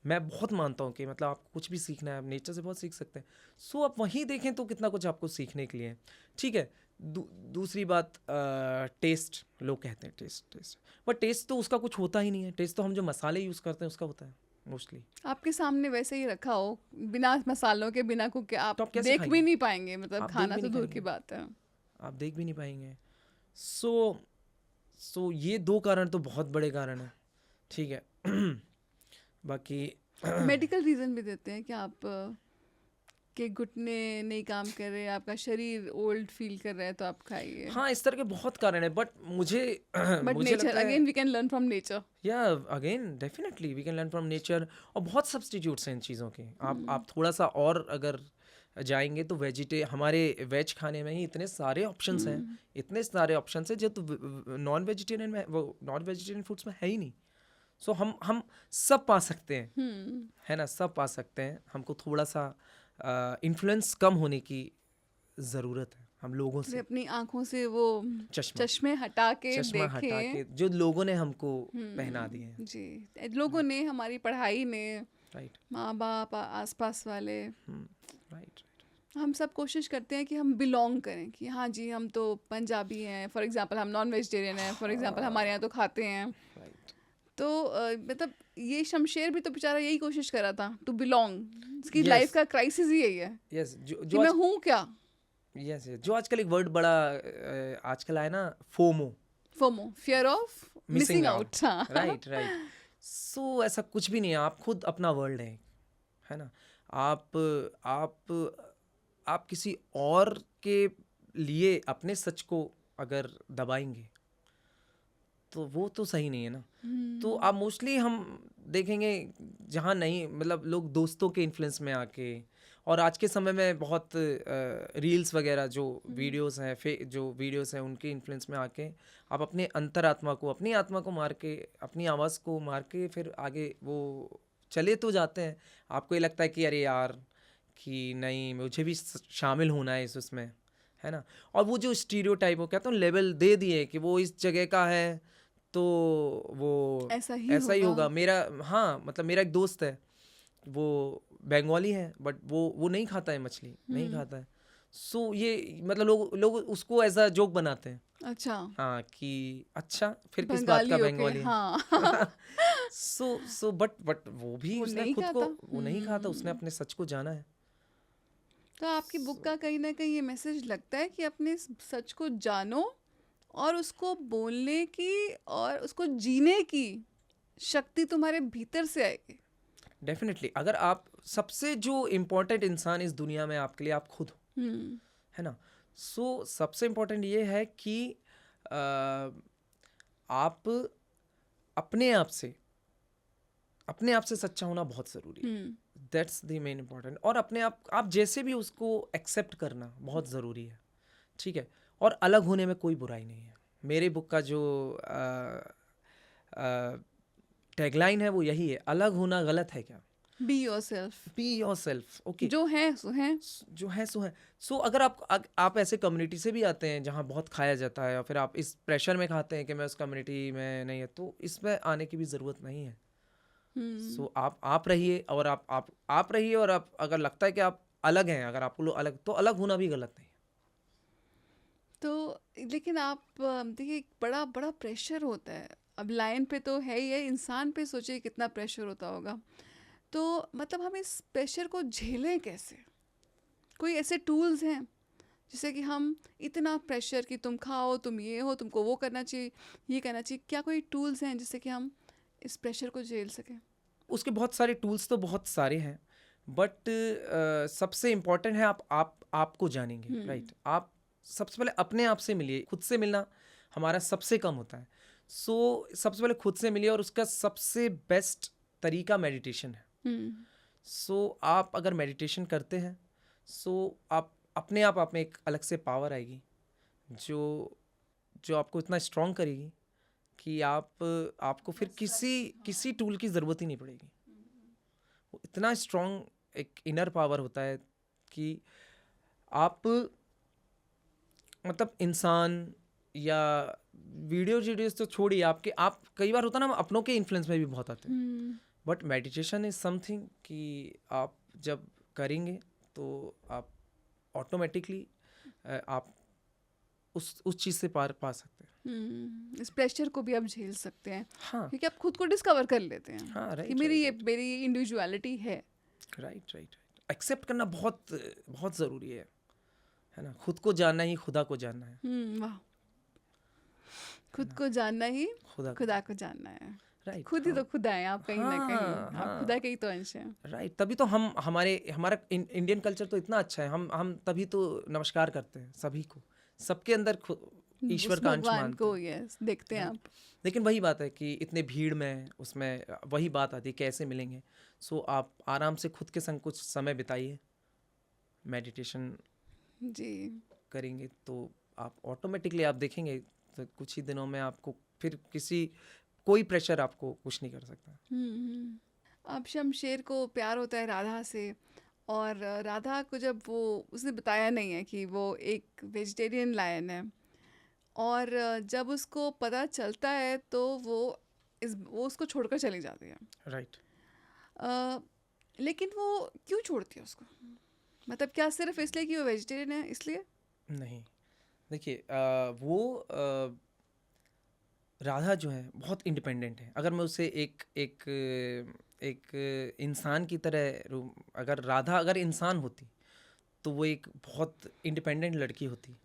मैं बहुत मानता हूँ कि मतलब आपको कुछ भी सीखना है आप नेचर से बहुत सीख सकते हैं। सो आप वहीं देखें तो कितना कुछ आपको सीखने के लिए है। ठीक है। दूसरी बात, टेस्ट। लोग कहते हैं टेस्ट, बट टेस्ट तो उसका कुछ होता ही नहीं है। टेस्ट तो हम जो मसाले यूज़ करते हैं उसका होता है मोस्टली। आपके सामने वैसे ही रखा हो, बिना मसालों के, बिना कुक के, आप तो आप कैसे देख भी खाएंगे? नहीं पाएंगे, मतलब आप देख खाना भी तो नहीं दूर की पाएंगे, बात है। आप देख भी नहीं पाएंगे। सो ये 2 कारण तो बहुत बड़े कारण हैं। ठीक है। बाकी मेडिकल रीजन भी देते हैं कि आप के घुटने नहीं काम कर रहे, आपका शरीर ओल्ड फील कर रहा है, तो आप खाइए। हाँ, इस तरह के बहुत कारण हैं, बट मुझे बट मुझे नेचर लगता है, again we can learn from nature. या again definitely we can learn from nature. और बहुत सब्स्टिट्यूट्स हैं इन चीज़ों के। आप थोड़ा सा और अगर जाएंगे तो हमारे वेज खाने में ही इतने सारे ऑप्शंस हैं, इतने सारे ऑप्शंस हैं जो तो नॉन वेजिटेरियन में, वो नॉन वेजिटेरियन फूड्स में है ही नहीं। सो हम सब पा सकते हैं, है ना, सब पा सकते हैं। हमको थोड़ा सा इन्फ्लुएंस कम होने की ज़रूरत है हम लोगों से। अपनी आंखों से वो चश्मा चश्मे हटा के चश्मा देखें। हटा के जो लोगों ने हमको पहना दिए हैं। जी, लोगों ने, हमारी पढ़ाई ने, राइट माँ बाप, आसपास वाले, राइट हम सब कोशिश करते हैं कि हम बिलोंग करें, कि हाँ जी हम तो पंजाबी हैं, फॉर एग्जांपल हम नॉन वेजिटेरियन हैं, फॉर एग्जांपल हमारे यहाँ तो खाते हैं। राइट। तो मतलब ये शमशेर भी तो बेचारा यही कोशिश कर रहा था, टू बिलोंग। इसकी Yes. लाइफ का क्राइसिस ही यही है यस, कि मैं हूँ क्या। यस जो आजकल एक वर्ड बड़ा आजकल आया ना, FOMO, FOMO, fear of missing out. हाँ, राइट राइट। सो ऐसा कुछ भी नहीं है। आप खुद अपना वर्ल्ड है ना। आप किसी और के लिए अपने सच को अगर दबाएंगे तो वो तो सही नहीं है ना। तो आप मोस्टली हम देखेंगे जहाँ नहीं, मतलब लोग दोस्तों के इन्फ्लुएंस में आके, और आज के समय में बहुत रील्स वगैरह जो वीडियोस हैं उनके इन्फ्लुएंस में आके आप अपने अंतरात्मा को, अपनी आत्मा को मार के, अपनी आवाज़ को मार के फिर आगे वो चले तो जाते हैं। आपको ये लगता है कि अरे यार कि नहीं मुझे भी शामिल होना है उसमें, है ना। और वो जो स्टीरियोटाइप हो, कहता हूँ लेवल दे दिए कि वो इस जगह का है तो वो ऐसा ही होगा। मेरा, हाँ मतलब मेरा एक दोस्त है, वो बंगाली है, बट वो नहीं खाता है मछली, नहीं खाता है। सो ये मतलब लोग उसको एज अ जोक बनाते हैं। अच्छा, हाँ कि अच्छा फिर किस बात का बंगाली है। हाँ। सो बट वो भी वो उसने नहीं खुद को खाता। वो नहीं खाता, उसने अपने सच को जाना है। तो आपकी बुक का कहीं ना कहीं ये मैसेज लगता है कि अपने सच को जानो और उसको बोलने की और उसको जीने की शक्ति तुम्हारे भीतर से आएगी। डेफिनेटली। अगर आप, सबसे जो इम्पोर्टेंट इंसान इस दुनिया में आपके लिए आप खुद हो, है ना। सो सबसे इम्पोर्टेंट ये है कि आप अपने आप से सच्चा होना बहुत ज़रूरी है। That's the main important. और अपने आप जैसे भी उसको एक्सेप्ट करना बहुत ज़रूरी है। ठीक है। और अलग होने में कोई बुराई नहीं है। मेरे बुक का जो टैगलाइन है वो यही है, अलग होना गलत है क्या। Be yourself. Be yourself. Okay, जो है सो है, जो है सो है। सो अगर आप ऐसे कम्युनिटी से भी आते हैं जहाँ बहुत खाया जाता है, और फिर आप इस प्रेशर में खाते हैं कि मैं उस कम्युनिटी में नहीं है, तो इसमें आने की भी ज़रूरत नहीं है। सो आप रहिए, और आप रहिए, और आप अगर लगता है कि आप अलग हैं, अगर आपको लोग अलग, तो अलग होना भी गलत नहीं है। तो लेकिन आप देखिए एक बड़ा बड़ा प्रेशर होता है। अब लाइन पे तो है ही है, इंसान पे सोचिए कितना प्रेशर होता होगा। तो मतलब हम इस प्रेशर को झेलें कैसे? कोई ऐसे टूल्स हैं जिससे कि हम इतना प्रेशर कि तुम खाओ, तुम ये हो, तुमको वो करना चाहिए, ये करना चाहिए, क्या कोई टूल्स हैं जिससे कि हम इस प्रेशर को झेल सकें? उसके बहुत सारे टूल्स तो बहुत सारे हैं, बट सबसे इम्पॉर्टेंट है आपको जानेंगे। राइट। आप सबसे पहले अपने आप से मिलिए। खुद से मिलना हमारा सबसे कम होता है। सो सबसे पहले खुद से मिलिए, और उसका सबसे बेस्ट तरीका मेडिटेशन है। सो आप अगर मेडिटेशन करते हैं, सो आप अपने आप में एक अलग से पावर आएगी जो आपको इतना स्ट्रॉन्ग करेगी कि आपको फिर किसी टूल की ज़रूरत ही नहीं पड़ेगी। वो इतना स्ट्रॉन्ग एक इनर पावर होता है कि आप मतलब इंसान या वीडियोज तो छोड़िए, आप कई बार होता है ना, हम अपनों के इन्फ्लुएंस में भी बहुत आते हैं। हम्म, बट मेडिटेशन इज समथिंग कि आप जब करेंगे तो आप ऑटोमेटिकली आप उस चीज़ से पार पा सकते हैं। इस प्रेशर को भी आप झेल सकते हैं हाँ क्योंकि आप खुद को डिस्कवर कर लेते हैं हाँ, कि राइट मेरी राइट ये मेरी इंडिविजुअलिटी है। राइट राइट एक्सेप्ट करना बहुत बहुत ज़रूरी है ना। खुद को जानना ही खुदा को जानना है। वाह, खुद को जानना ही खुदा खुदा को जानना है। राइट। खुद ही तो खुदा है आप, कहीं ना हाँ, कहीं आप हाँ। खुदा के ही तो अंश हैं। राइट, तभी तो हमारा इंडियन कल्चर तो इतना अच्छा है। हम तभी तो नमस्कार करते हैं सभी को, सबके अंदर ईश्वर उस का अंश भगवान मानते को हैं। यस देखते हैं Right. आप। लेकिन वही बात है कि इतने भीड़ में उसमें वही बात आती है, कैसे मिलेंगे। सो आप आराम से खुद के संग कुछ समय बिताइए, मेडिटेशन जी। करेंगे तो आप ऑटोमेटिकली आप देखेंगे तो कुछ ही दिनों में आपको फिर कोई प्रेशर आपको कुछ नहीं कर सकता। अब शमशेर को प्यार होता है राधा से, और राधा को जब उसने बताया नहीं है कि वो एक वेजिटेरियन लायन है, और जब उसको पता चलता है तो वो उसको छोड़कर चली जाती है। राइट। अ, लेकिन वो क्यों छोड़ती है उसको? मतलब क्या सिर्फ इसलिए कि वो वेजिटेरियन है इसलिए? नहीं, देखिए वो राधा जो है बहुत इंडिपेंडेंट है। अगर मैं उसे एक एक एक इंसान की तरह अगर राधा अगर इंसान होती तो वो एक बहुत इंडिपेंडेंट लड़की होती,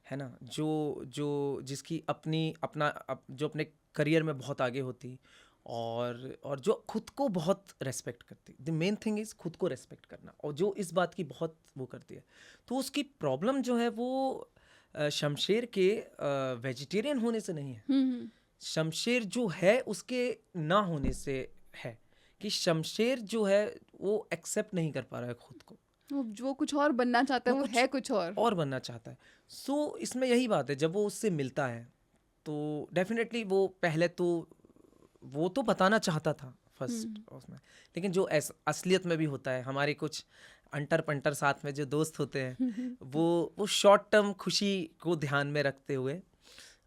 है ना, जो जो जिसकी जो अपने करियर में बहुत आगे होती, और जो खुद को बहुत रेस्पेक्ट करती। द मेन थिंग इज़ खुद को रेस्पेक्ट करना, और जो इस बात की बहुत वो करती है। तो उसकी प्रॉब्लम जो है वो शमशेर के वेजिटेरियन होने से नहीं है। शमशेर जो है उसके ना होने से है, कि शमशेर जो है वो एक्सेप्ट नहीं कर पा रहा है खुद को। वो कुछ और बनना चाहता है, वो वो कुछ है कुछ और। बनना चाहता है। सो इसमें यही बात है, जब वो उससे मिलता है तो डेफिनेटली वो पहले तो वो तो बताना चाहता था फर्स्ट उसमें, लेकिन जो असलियत में भी होता है, हमारे कुछ अंटर पंटर साथ में जो दोस्त होते हैं वो शॉर्ट टर्म खुशी को ध्यान में रखते हुए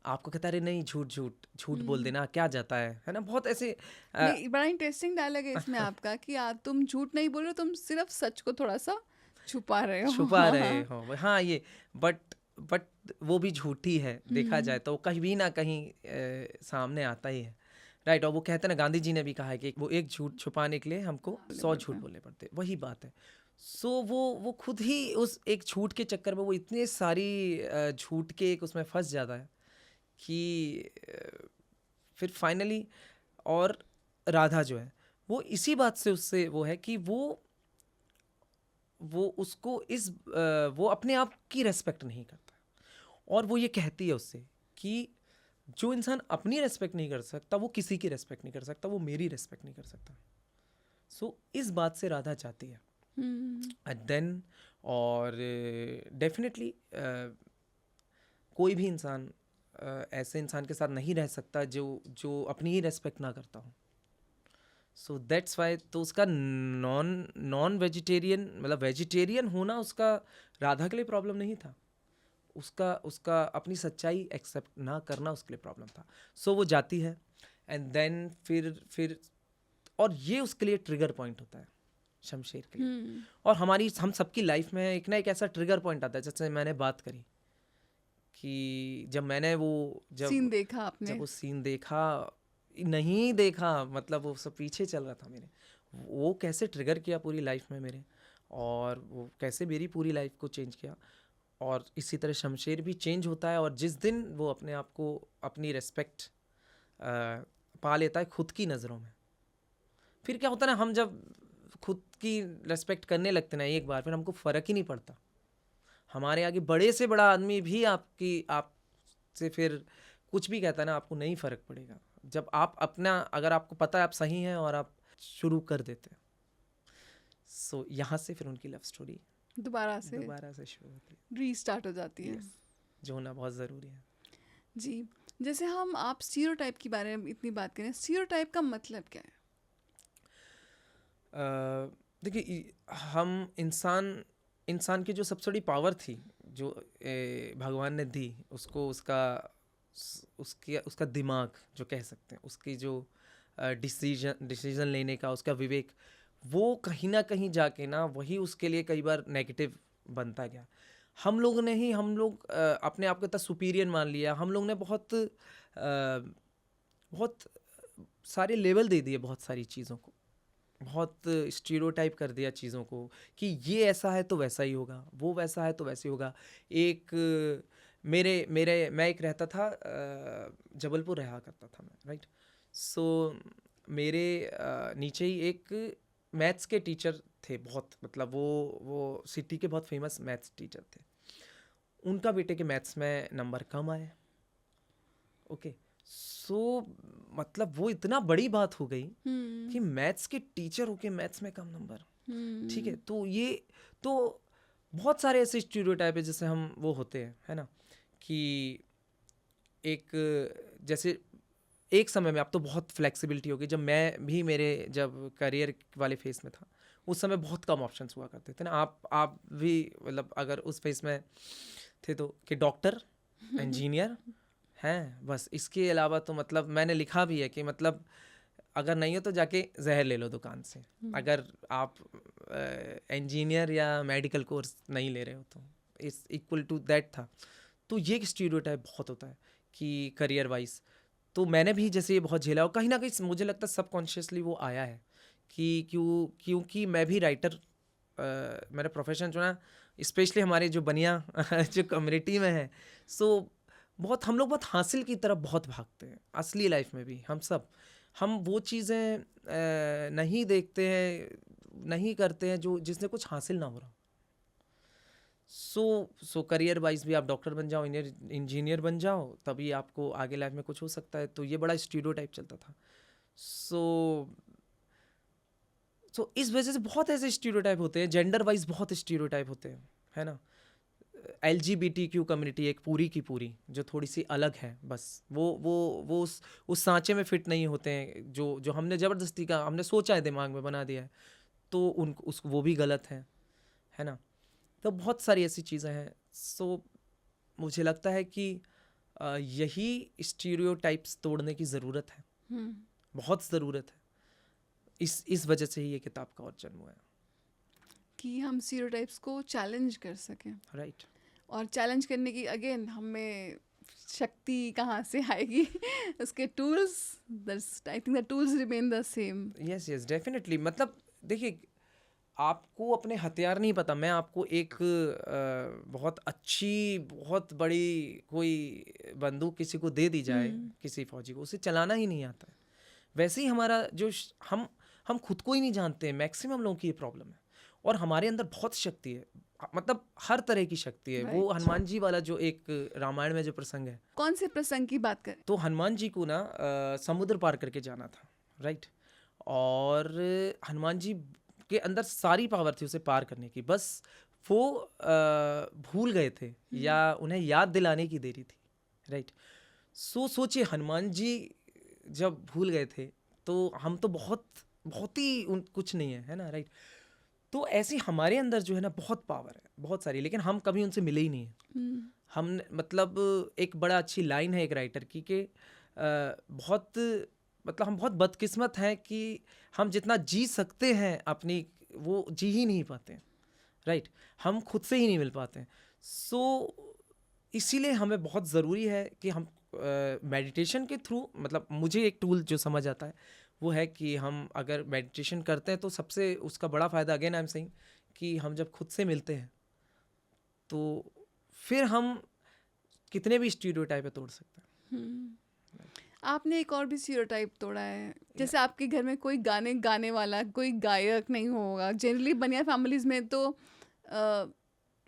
आपको कहता है, अरे नहीं, झूठ बोल देना, क्या जाता है ना। बहुत ऐसे नहीं, बड़ा इंटरेस्टिंग डायलॉग है इसमें आपका कि तुम झूठ नहीं बोल रहे हो, तुम सिर्फ सच को थोड़ा सा छुपा रहे हो। छुपा रहे हो। हाँ, ये बट वो भी झूठी है, देखा जाए तो कहीं ना कहीं सामने आता ही है। राइट। और वो कहते हैं ना, गांधी जी ने भी कहा है कि वो एक झूठ छुपाने के लिए हमको 100 झूठ बोलने पड़ते। वही बात है। सो वो खुद ही उस एक झूठ के चक्कर में वो इतने सारी झूठ के एक उसमें फंस जाता है कि फिर फाइनली, और राधा जो है वो इसी बात से उससे वो है कि वो उसको वो अपने आप की रेस्पेक्ट नहीं करता, और वो ये कहती है उससे कि जो इंसान अपनी रेस्पेक्ट नहीं कर सकता वो किसी की रेस्पेक्ट नहीं कर सकता, वो मेरी रेस्पेक्ट नहीं कर सकता। सो इस बात से राधा चाहती है। एंड देन, और डेफिनेटली कोई भी इंसान ऐसे इंसान के साथ नहीं रह सकता जो अपनी ही रेस्पेक्ट ना करता हो। सो दैट्स वाई तो उसका नॉन वेजिटेरियन मतलब वेजिटेरियन होना उसका राधा के लिए प्रॉब्लम नहीं था, उसका अपनी सच्चाई एक्सेप्ट ना करना उसके लिए प्रॉब्लम था। सो वो जाती है, एंड देन फिर और ये उसके लिए ट्रिगर पॉइंट होता है शमशेर के लिए। और हम सबकी लाइफ में एक ना एक ऐसा ट्रिगर पॉइंट आता है, जैसे मैंने बात करी कि जब सीन देखा आपने, जब वो सीन देखा, नहीं देखा, मतलब वो सब पीछे चल रहा था मेरे, वो कैसे ट्रिगर किया पूरी लाइफ में मेरे, और वो कैसे मेरी पूरी लाइफ को चेंज किया। और इसी तरह शमशेर भी चेंज होता है, और जिस दिन वो अपने आप को अपनी रेस्पेक्ट पा लेता है खुद की नज़रों में, फिर क्या होता है ना, हम जब खुद की रेस्पेक्ट करने लगते ना एक बार, फिर हमको फ़र्क ही नहीं पड़ता। हमारे आगे बड़े से बड़ा आदमी भी आपसे फिर कुछ भी कहता है ना, आपको नहीं फ़र्क पड़ेगा जब आप अगर आपको पता है आप सही हैं और आप शुरू कर देते हैं। सो यहाँ से फिर उनकी लव स्टोरी दोबारा से शुरू होती है, रीस्टार्ट हो जाती है। जो होना बहुत ज़रूरी है। जी, जैसे आप स्टीरियोटाइप के बारे में इतनी बात करें, स्टीरियोटाइप का मतलब क्या है? देखिए, हम इंसान की जो सबसे बड़ी पावर थी जो भगवान ने दी उसको, उसका दिमाग जो कह सकते हैं, उसकी जो डिसीजन लेने का उसका विवेक, वो कहीं ना कहीं जाके ना वही उसके लिए कई बार नेगेटिव बनता गया। हम लोग अपने आप को इतना सुपीरियर मान लिया, हम लोग ने बहुत सारे लेवल दे दिए बहुत सारी चीज़ों को, बहुत स्टीरियोटाइप कर दिया चीज़ों को कि ये ऐसा है तो वैसा ही होगा, वो वैसा है तो वैसे ही होगा। एक मैं एक रहता था, जबलपुर रहा करता था मैं, राइट। सो मेरे नीचे ही एक मैथ्स के टीचर थे, बहुत मतलब वो सिटी के बहुत फेमस मैथ्स टीचर थे। उनका बेटे के मैथ्स में नंबर कम आए, ओके। सो मतलब वो इतना बड़ी बात हो गई कि मैथ्स के टीचर होके मैथ्स में कम नंबर, ठीक है। तो ये तो बहुत सारे ऐसे स्टीरियोटाइप है जैसे हम वो होते हैं, है ना, कि जैसे एक समय में, अब तो बहुत फ्लेक्सिबिलिटी हो गई, जब मैं भी जब करियर वाले फेस में था उस समय बहुत कम ऑप्शंस हुआ करते थे ना। आप भी मतलब अगर उस फेस में थे तो, कि डॉक्टर, इंजीनियर हैं, बस इसके अलावा तो मतलब मैंने लिखा भी है कि मतलब अगर नहीं हो तो जाके जहर ले लो दुकान से, अगर आप इंजीनियर या मेडिकल कोर्स नहीं ले रहे हो तो इट्स इक्वल टू दैट था। तो ये एक स्टीरियोटाइप बहुत होता है कि करियर वाइज, तो मैंने भी जैसे ये बहुत झेला, और कहीं ना कहीं मुझे लगता है सबकॉन्शियसली वो आया है कि क्योंकि मैं भी राइटर, मेरा प्रोफेशन चुना, स्पेशली हमारे जो बनिया जो कम्युनिटी में है। सो हम लोग बहुत हासिल की तरफ बहुत भागते हैं, असली लाइफ में भी हम वो चीज़ें नहीं देखते हैं, नहीं करते हैं जो जिसने कुछ हासिल ना हो रहा। सो करियर वाइज भी आप डॉक्टर बन जाओ, इंजीनियर बन जाओ, तभी आपको आगे लाइफ में कुछ हो सकता है। तो ये बड़ा स्टीरियोटाइप चलता था। सो इस वजह से बहुत ऐसे स्टीरियोटाइप होते हैं, जेंडर वाइज बहुत स्टीरियोटाइप होते हैं, है ना। LGBTQ कम्युनिटी एक पूरी की पूरी जो थोड़ी सी अलग है, बस वो उस सांचे में फिट नहीं होते हैं जो हमने ज़बरदस्ती का हमने सोचा है, दिमाग में बना दिया है, तो वो भी गलत है ना। तो बहुत सारी ऐसी चीज़ें हैं। सो मुझे लगता है कि यही स्टीरियोटाइप्स तोड़ने की ज़रूरत है, बहुत ज़रूरत है। इस वजह से ही ये किताब का और जन्म हुआ है कि हम स्टीरियोटाइप्स को चैलेंज कर सकें, राइट। और चैलेंज करने की अगेन हमें शक्ति कहाँ से आएगी? उसके tools, I think the tools remain the same. Yes definitely. मतलब देखिए, आपको अपने हथियार नहीं पता, मैं आपको एक बहुत अच्छी बहुत बड़ी कोई बंदूक किसी को दे दी जाए, किसी फौजी को, उसे चलाना ही नहीं आता है। वैसे ही हमारा हम खुद को ही नहीं जानते हैं, मैक्सिमम लोगों की ये प्रॉब्लम है। और हमारे अंदर बहुत शक्ति है, मतलब हर तरह की शक्ति है। वो हनुमान जी वाला जो एक रामायण में जो प्रसंग है, कौन से प्रसंग की बात करें? तो हनुमान जी को ना समुद्र पार करके जाना था, राइट। और हनुमान जी के अंदर सारी पावर थी उसे पार करने की, बस वो भूल गए थे या उन्हें याद दिलाने की देरी थी, राइट। सोचिए, हनुमान जी जब भूल गए थे तो हम तो बहुत ही कुछ नहीं है ना, राइट। तो ऐसे हमारे अंदर जो है ना बहुत पावर है, बहुत सारी, लेकिन हम कभी उनसे मिले ही नहीं है। हम मतलब एक बड़ा अच्छी लाइन है एक राइटर की कि हम बहुत बदकिस्मत हैं कि हम जितना जी सकते हैं अपनी, वो जी ही नहीं पाते, राइट। हम खुद से ही नहीं मिल पाते। सो इसीलिए हमें बहुत ज़रूरी है कि हम मेडिटेशन के थ्रू, मतलब मुझे एक टूल जो समझ आता है वो है कि हम अगर मेडिटेशन करते हैं तो सबसे उसका बड़ा फ़ायदा, अगेन आई एम सेइंग, कि हम जब खुद से मिलते हैं तो फिर हम कितने भी स्टीरियोटाइप तोड़ सकते हैं। आपने एक और भी स्टीरियोटाइप तोड़ा है, जैसे आपके घर में कोई गाने वाला, कोई गायक नहीं होगा। जनरली बनिया फैमिलीज में तो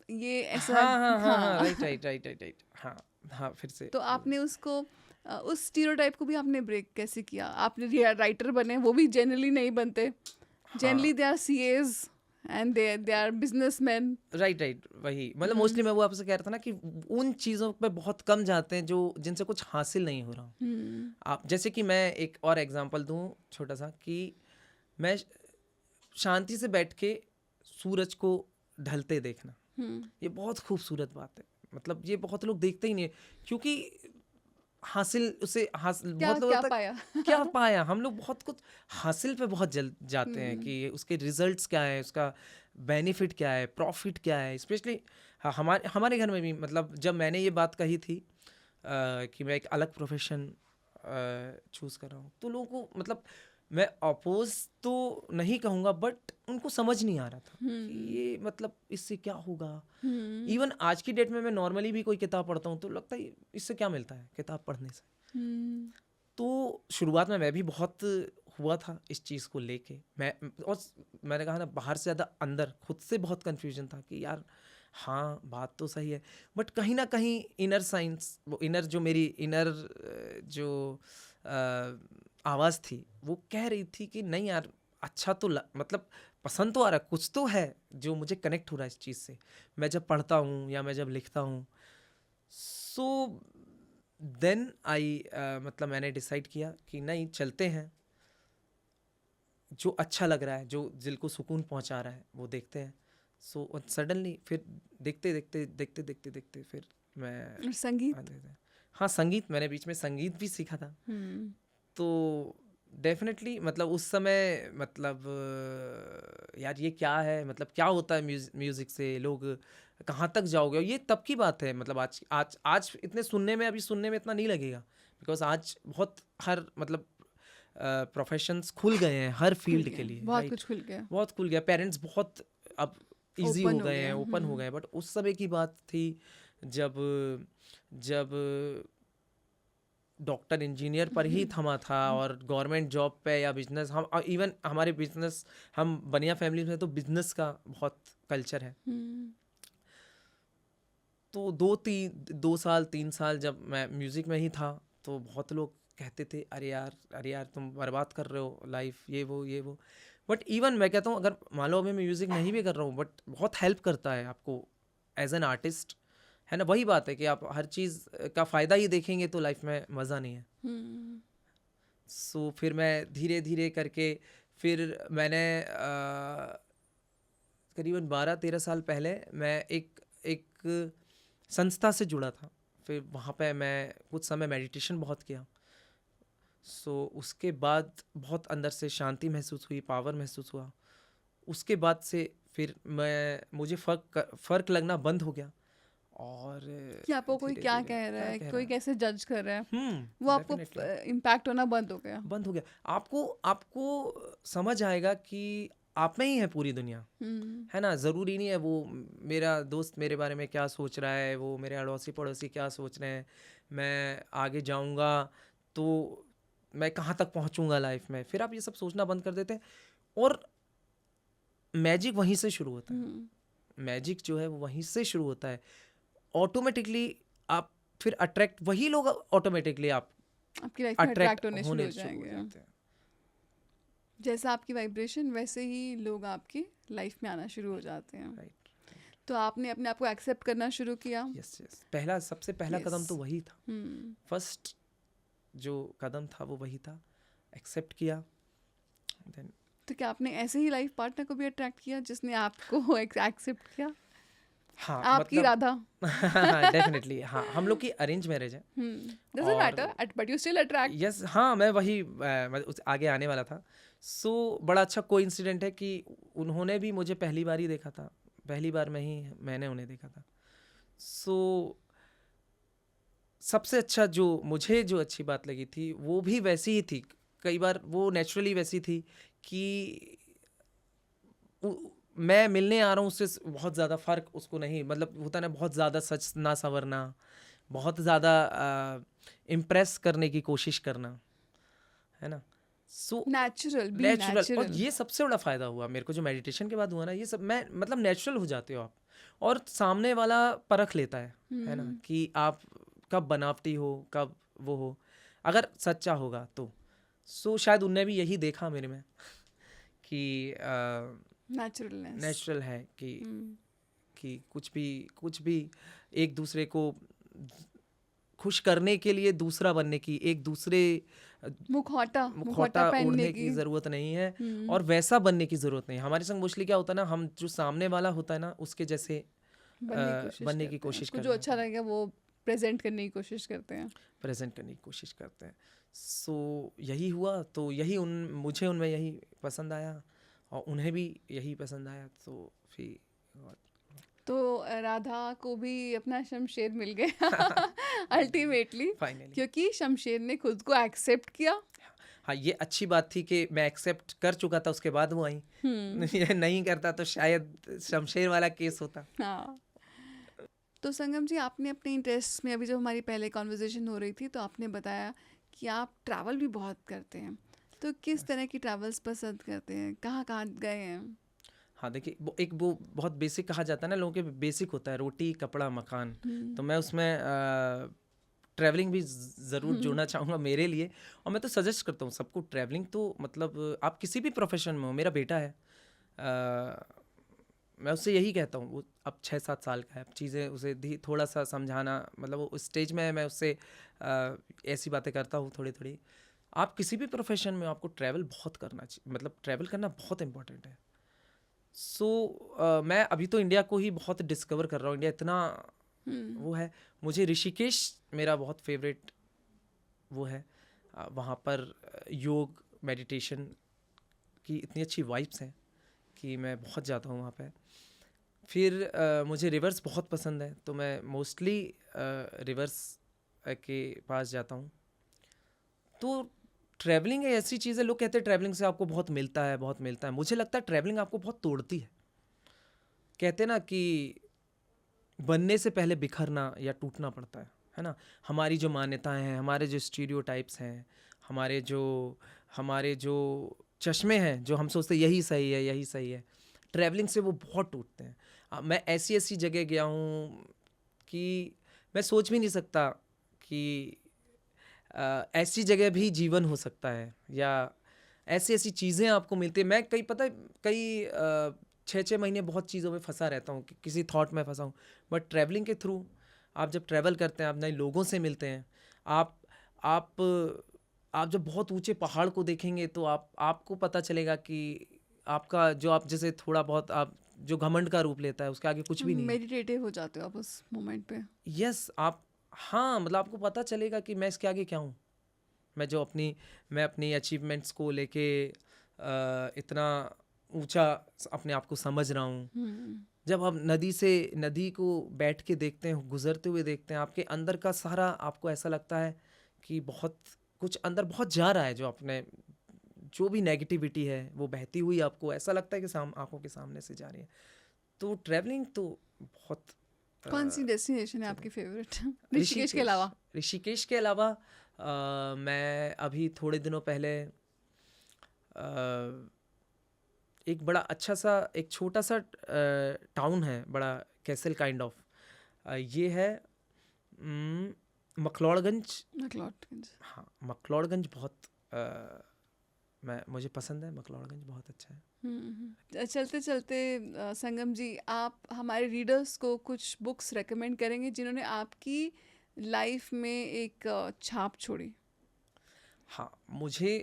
ये ऐसा। हाँ, राइट। हाँ, फिर से तो आपने उसको उस स्टीरियोटाइप को भी आपने ब्रेक कैसे किया? आपने राइटर बने, वो भी जनरली नहीं बनते, generally they are CAs and they are businessman, right. वही मतलब मोस्टली मैं वो आपसे कह रहा था ना कि उन चीज़ों पे बहुत कम जाते हैं जो जिनसे कुछ हासिल नहीं हो रहा। आप जैसे कि मैं एक और एग्जांपल दूं छोटा सा, कि मैं शांति से बैठ के सूरज को ढलते देखना, ये बहुत खूबसूरत बात है। मतलब ये बहुत लोग देखते ही नहीं है, क्योंकि हासिल क्या बहुत लोग क्या होता पाया? है क्या पाया। हम लोग बहुत कुछ हासिल पे बहुत जल्द जाते हैं हम्म, कि उसके रिजल्ट्स क्या है, उसका बेनिफिट क्या है, प्रॉफिट क्या है। स्पेशली हमारे हमारे घर में भी, मतलब जब मैंने ये बात कही थी कि मैं एक अलग प्रोफेशन चूज़ कर रहा हूँ, तो लोगों को, मतलब मैं अपोज तो नहीं कहूँगा, बट उनको समझ नहीं आ रहा था कि ये मतलब इससे क्या होगा। हम्म, इवन आज की डेट में मैं नॉर्मली भी कोई किताब पढ़ता हूँ तो लगता है इससे क्या मिलता है किताब पढ़ने से। हम्म, तो शुरुआत में मैं भी बहुत हुआ था इस चीज़ को लेके। और मैंने कहा ना, बाहर से ज़्यादा अंदर खुद से बहुत कन्फ्यूजन था कि यार हाँ बात तो सही है, बट कहीं ना कहीं इनर साइंस, वो इनर जो मेरी इनर जो आवाज़ थी वो कह रही थी कि नहीं यार, अच्छा तो मतलब पसंद तो आ रहा है, कुछ तो है जो मुझे कनेक्ट हो रहा है इस चीज़ से, मैं जब पढ़ता हूँ या मैं जब लिखता हूँ। सो देन आई मतलब मैंने डिसाइड किया कि नहीं, चलते हैं, जो अच्छा लग रहा है, जो दिल को सुकून पहुंचा रहा है वो देखते हैं। सो सडनली फिर देखते देखते देखते देखते देखते फिर मैं और संगीत? हाँ, संगीत मैंने बीच में संगीत भी सीखा था। हम्म, तो डेफिनेटली मतलब उस समय, मतलब यार ये क्या है, मतलब क्या होता है म्यूज़िक से, लोग कहाँ तक जाओगे। और ये तब की बात है, मतलब आज आज आज इतने सुनने में, अभी सुनने में इतना नहीं लगेगा, बिकॉज आज बहुत हर मतलब प्रोफेशंस खुल गए हैं हर खुल फील्ड के गया, लिए, बहुत राइट। कुछ खुल गया, बहुत खुल गया, पेरेंट्स बहुत अब इजी हो ओपन हो गए हैं, गया। ओपन हो गए हैं। बट उस समय की बात थी जब जब डॉक्टर इंजीनियर पर ही थमा था, और गवर्नमेंट जॉब पे या बिजनेस, हम इवन हमारे बिजनेस, हम बनिया फैमिली में तो बिजनेस का बहुत कल्चर है। हम्म, तो 2 साल 3 साल जब मैं म्यूज़िक में ही था, तो बहुत लोग कहते थे अरे यार तुम बर्बाद कर रहे हो लाइफ, ये वो। बट इवन मैं कहता हूँ, अगर मान लो अभी मैं म्यूज़िक नहीं भी कर रहा हूँ, बट बहुत हेल्प करता है आपको एज एन आर्टिस्ट, है ना। वही बात है कि आप हर चीज़ का फ़ायदा ही देखेंगे तो लाइफ में मज़ा नहीं है। हम्म, सो फिर मैं धीरे धीरे करके, फिर मैंने करीबन 12-13 साल पहले मैं एक संस्था से जुड़ा था। फिर वहाँ पे मैं कुछ समय मेडिटेशन बहुत किया। सो उसके बाद बहुत अंदर से शांति महसूस हुई, पावर महसूस हुआ। उसके बाद से फिर मुझे फ़र्क लगना बंद हो गया। और कि आपको कोई धीरे क्या धीरे कह रहा क्या है, कह कोई रहा कैसे जज कर रहा है, है, वो आपको डेफिनेटली इम्पैक्ट होना बंद हो गया। बंद हो गया। आपको आपको समझ आएगा कि आप में ही है पूरी दुनिया, हम्म, है ना। ज़रूरी नहीं है वो मेरा दोस्त मेरे बारे में क्या सोच रहा है, वो मेरे अड़ोसी पड़ोसी क्या सोच रहे हैं, मैं आगे जाऊंगा तो मैं कहाँ तक पहुँचूंगा लाइफ में। फिर आप ये सब सोचना बंद कर देते हैं, और मैजिक वहीं से शुरू होता है। हम्म, मैजिक जो है वो वहीं से शुरू होता है। ऑटोमेटिकली आप फिर अट्रैक्ट, वही लोग ऑटोमेटिकली आप आपकी लाइफ में अट्रैक्ट अट्रैक्ट होने शुरू होने हो शुरू हो जाएंगे। जाते हैं। जैसा आपकी वाइब्रेशन, वैसे ही लोग आपकी लाइफ में आना शुरू हो जाते हैं। राइट। तो आपने अपने आप को एक्सेप्ट करना शुरू किया। यस यस, सबसे पहला यस। कदम तो वही था। हम्म, फर्स्ट जो कदम था वो वही था, एक्सेप्ट किया। देन तो क्या आपने ऐसे ही लाइफ पार्टनर को भी अट्रैक्ट किया जिसने आपको एक्सेप्ट किया? हाँ आपकी मतलब राधा? डेफिनेटली हाँ, हम लोग की अरेंज मैरिज है। डजंट और matter but you still attract. Yes हाँ, मैं वही आगे आने वाला था। सो बड़ा अच्छा कोइंसिडेंट है कि उन्होंने भी मुझे पहली बार ही देखा था, पहली बार में ही मैंने उन्हें देखा था। सो सबसे अच्छा जो अच्छी बात लगी थी वो भी वैसी ही थी। कई बार वो नेचुरली वैसी थी कि मैं मिलने आ रहा हूँ उससे बहुत ज़्यादा फ़र्क उसको नहीं, मतलब होता ना बहुत ज़्यादा सच ना संवरना, बहुत ज़्यादा इम्प्रेस करने की कोशिश करना, है ना। सो नेचुरल, बी नेचुरल, और नेचुरल। ये सबसे बड़ा फ़ायदा हुआ मेरे को जो मेडिटेशन के बाद हुआ ना, ये सब मैं मतलब नेचुरल हो जाते हो आप, और सामने वाला परख लेता है ना, कि आप कब बनावटी हो, कब वो हो, अगर सच्चा होगा तो। सो शायद उनने भी यही देखा मेरे में कि नेचुरलनेस। नेचुरल है कि कुछ भी एक दूसरे को खुश करने के लिए दूसरा बनने की, एक दूसरे मुखौटा मुखौटा पहनने ओढ़ने की ज़रूरत नहीं है, हम्म, और वैसा बनने की ज़रूरत नहीं है। हमारे संग मोस्टली क्या होता है ना, हम जो सामने वाला होता है ना उसके जैसे बनने की कोशिश करते हैं, जो अच्छा लगेगा वो प्रेजेंट करने की कोशिश करते हैं, सो यही हुआ, तो यही मुझे उनमें यही पसंद आया और उन्हें भी यही पसंद आया, तो फिर तो राधा को भी अपना शमशेर मिल गया अल्टीमेटली, फाइनली, क्योंकि शमशेर ने खुद को एक्सेप्ट किया। हाँ, ये अच्छी बात थी कि मैं एक्सेप्ट कर चुका था, उसके बाद वो आई। ये नहीं करता तो शायद शमशेर वाला केस होता। हाँ, तो संगम जी, आपने अपने इंटरेस्ट में, अभी जब हमारी पहले कॉन्वर्जेशन हो रही थी तो आपने बताया कि आप ट्रैवल भी बहुत करते हैं, तो किस तरह की ट्रैवल्स पसंद करते हैं, कहाँ कहाँ गए हैं? हाँ, देखिए, वो बहुत बेसिक कहा जाता है ना, लोगों के बेसिक होता है रोटी कपड़ा मकान, तो मैं उसमें ट्रैवलिंग भी ज़रूर जोड़ना चाहूँगा मेरे लिए। और मैं तो सजेस्ट करता हूँ सबको, ट्रैवलिंग तो मतलब आप किसी भी प्रोफेशन में हो, मेरा बेटा है, मैं उससे यही कहता हूँ, वो अब 6-7 साल का है, अब चीज़ें उसे थोड़ा सा समझाना, मतलब वो उस स्टेज में है, मैं उससे ऐसी बातें करता हूँ थोड़ी थोड़ी। आप किसी भी प्रोफेशन में हो, आपको ट्रैवल बहुत करना चाहिए, मतलब ट्रैवल करना बहुत इंपॉर्टेंट है। सो मैं अभी तो इंडिया को ही बहुत डिस्कवर कर रहा हूँ, इंडिया इतना वो है। मुझे ऋषिकेश मेरा बहुत फेवरेट वो है, वहाँ पर योग मेडिटेशन की इतनी अच्छी वाइब्स हैं कि मैं बहुत जाता हूँ वहाँ पे। फिर मुझे रिवर्स बहुत पसंद है, तो मैं मोस्टली रिवर्स के पास जाता हूँ। तो ट्रैवलिंग ऐसी चीज़ है, लोग कहते हैं ट्रैवलिंग से आपको बहुत मिलता है, मुझे लगता है ट्रैवलिंग आपको बहुत तोड़ती है। कहते हैं ना कि बनने से पहले बिखरना या टूटना पड़ता है ना। हमारी जो मान्यताएं हैं, हमारे जो स्टीरियोटाइप्स हैं, हमारे जो चश्मे हैं, जो हम सोचते यही सही है, ट्रैवलिंग से वो बहुत टूटते हैं। मैं ऐसी जगह गया हूँ कि मैं सोच भी नहीं सकता कि ऐसी जगह भी जीवन हो सकता है, या ऐसी चीज़ें आपको मिलती है। मैं कई 6-6 महीने बहुत चीज़ों में फंसा रहता हूँ, किसी थॉट में फंसा हूँ, बट ट्रैवलिंग के थ्रू आप जब ट्रैवल करते हैं, आप नए लोगों से मिलते हैं, आप जब बहुत ऊंचे पहाड़ को देखेंगे तो आपको पता चलेगा कि आपका जो आप जैसे थोड़ा बहुत आप जो घमंड का रूप लेता है, उसके आगे कुछ भी नहीं है। मेडिटेटिव हो जाते हो आप उस मोमेंट पे। यस, हाँ, मतलब आपको पता चलेगा कि मैं इसके आगे क्या हूँ। मैं अपनी अचीवमेंट्स को लेके इतना ऊंचा अपने आप को समझ रहा हूँ। जब आप नदी को बैठ के देखते हैं, गुजरते हुए देखते हैं, आपके अंदर का सारा आपको ऐसा लगता है कि बहुत कुछ अंदर बहुत जा रहा है, जो भी नेगेटिविटी है वो बहती हुई आपको ऐसा लगता है कि आंखों के सामने से जा रही है। तो ट्रैवलिंग तो बहुत। कौन सी डेस्टिनेशन है आपकी फेवरेट ऋषिकेश के अलावा? ऋषिकेश के अलावा मैं अभी थोड़े दिनों पहले एक छोटा सा टाउन है, बड़ा कैसल काइंड ऑफ, ये है मकलोडगंज। हाँ, मकलोडगंज बहुत मुझे पसंद है, मकलोडगंज बहुत अच्छा है। चलते चलते संगम जी, आप हमारे रीडर्स को कुछ बुक्स रेकमेंड करेंगे जिन्होंने आपकी लाइफ में एक छाप छोड़ी? हाँ, मुझे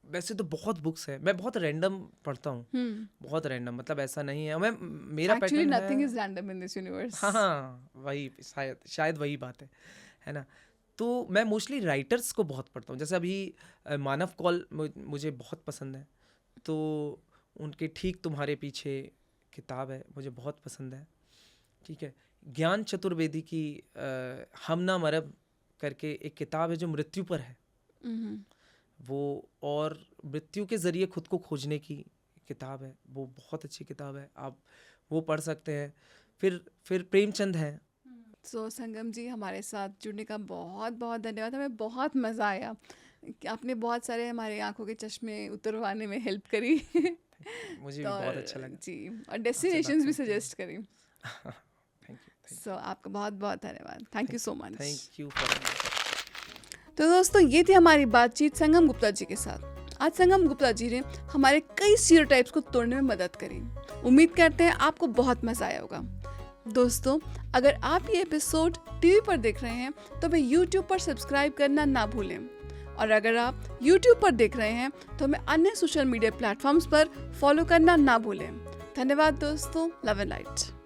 वैसे तो बहुत बुक्स है, मैं बहुत रैंडम पढ़ता हूँ, बहुत रैंडम, मतलब ऐसा नहीं है मेरा पैटर्न है। Actually nothing is random in this universe. हाँ, वही शायद वही बात है ना। तो मैं मोस्टली राइटर्स को बहुत पढ़ता हूँ, जैसे अभी मानव कौल मुझे बहुत पसंद है, तो उनके ठीक तुम्हारे पीछे किताब है, मुझे बहुत पसंद है। ठीक है, ज्ञान चतुर्वेदी की हम ना मरब करके एक किताब है जो मृत्यु पर है, वो, और मृत्यु के ज़रिए खुद को खोजने की किताब है, वो बहुत अच्छी किताब है, आप वो पढ़ सकते हैं। फिर प्रेमचंद है। सो संगम जी, हमारे साथ जुड़ने का बहुत बहुत धन्यवाद, हमें बहुत मज़ा आया, आपने बहुत सारे हमारे आंखों के चश्मे उतरवाने में हेल्प करी। मुझे भी बहुत अच्छा लगा जी, और डेस्टिनेशंस भी सजेस्ट करी। Thank you. सो आपका बहुत बहुत धन्यवाद, thank you so much. Thank you for. तो दोस्तों, ये थी हमारी बातचीत संगम गुप्ता जी के साथ। आज संगम गुप्ता जी ने हमारे कई स्टीरियोटाइप्स को तोड़ने में मदद करी। उम्मीद करते हैं आपको बहुत मज़ा आया होगा। दोस्तों, अगर आप ये एपिसोड टीवी पर देख रहे हैं तो हमें YouTube पर सब्सक्राइब करना ना भूलें, और अगर आप YouTube पर देख रहे हैं तो हमें अन्य सोशल मीडिया प्लेटफॉर्म्स पर फॉलो करना ना भूलें। धन्यवाद दोस्तों, लव एंड लाइट।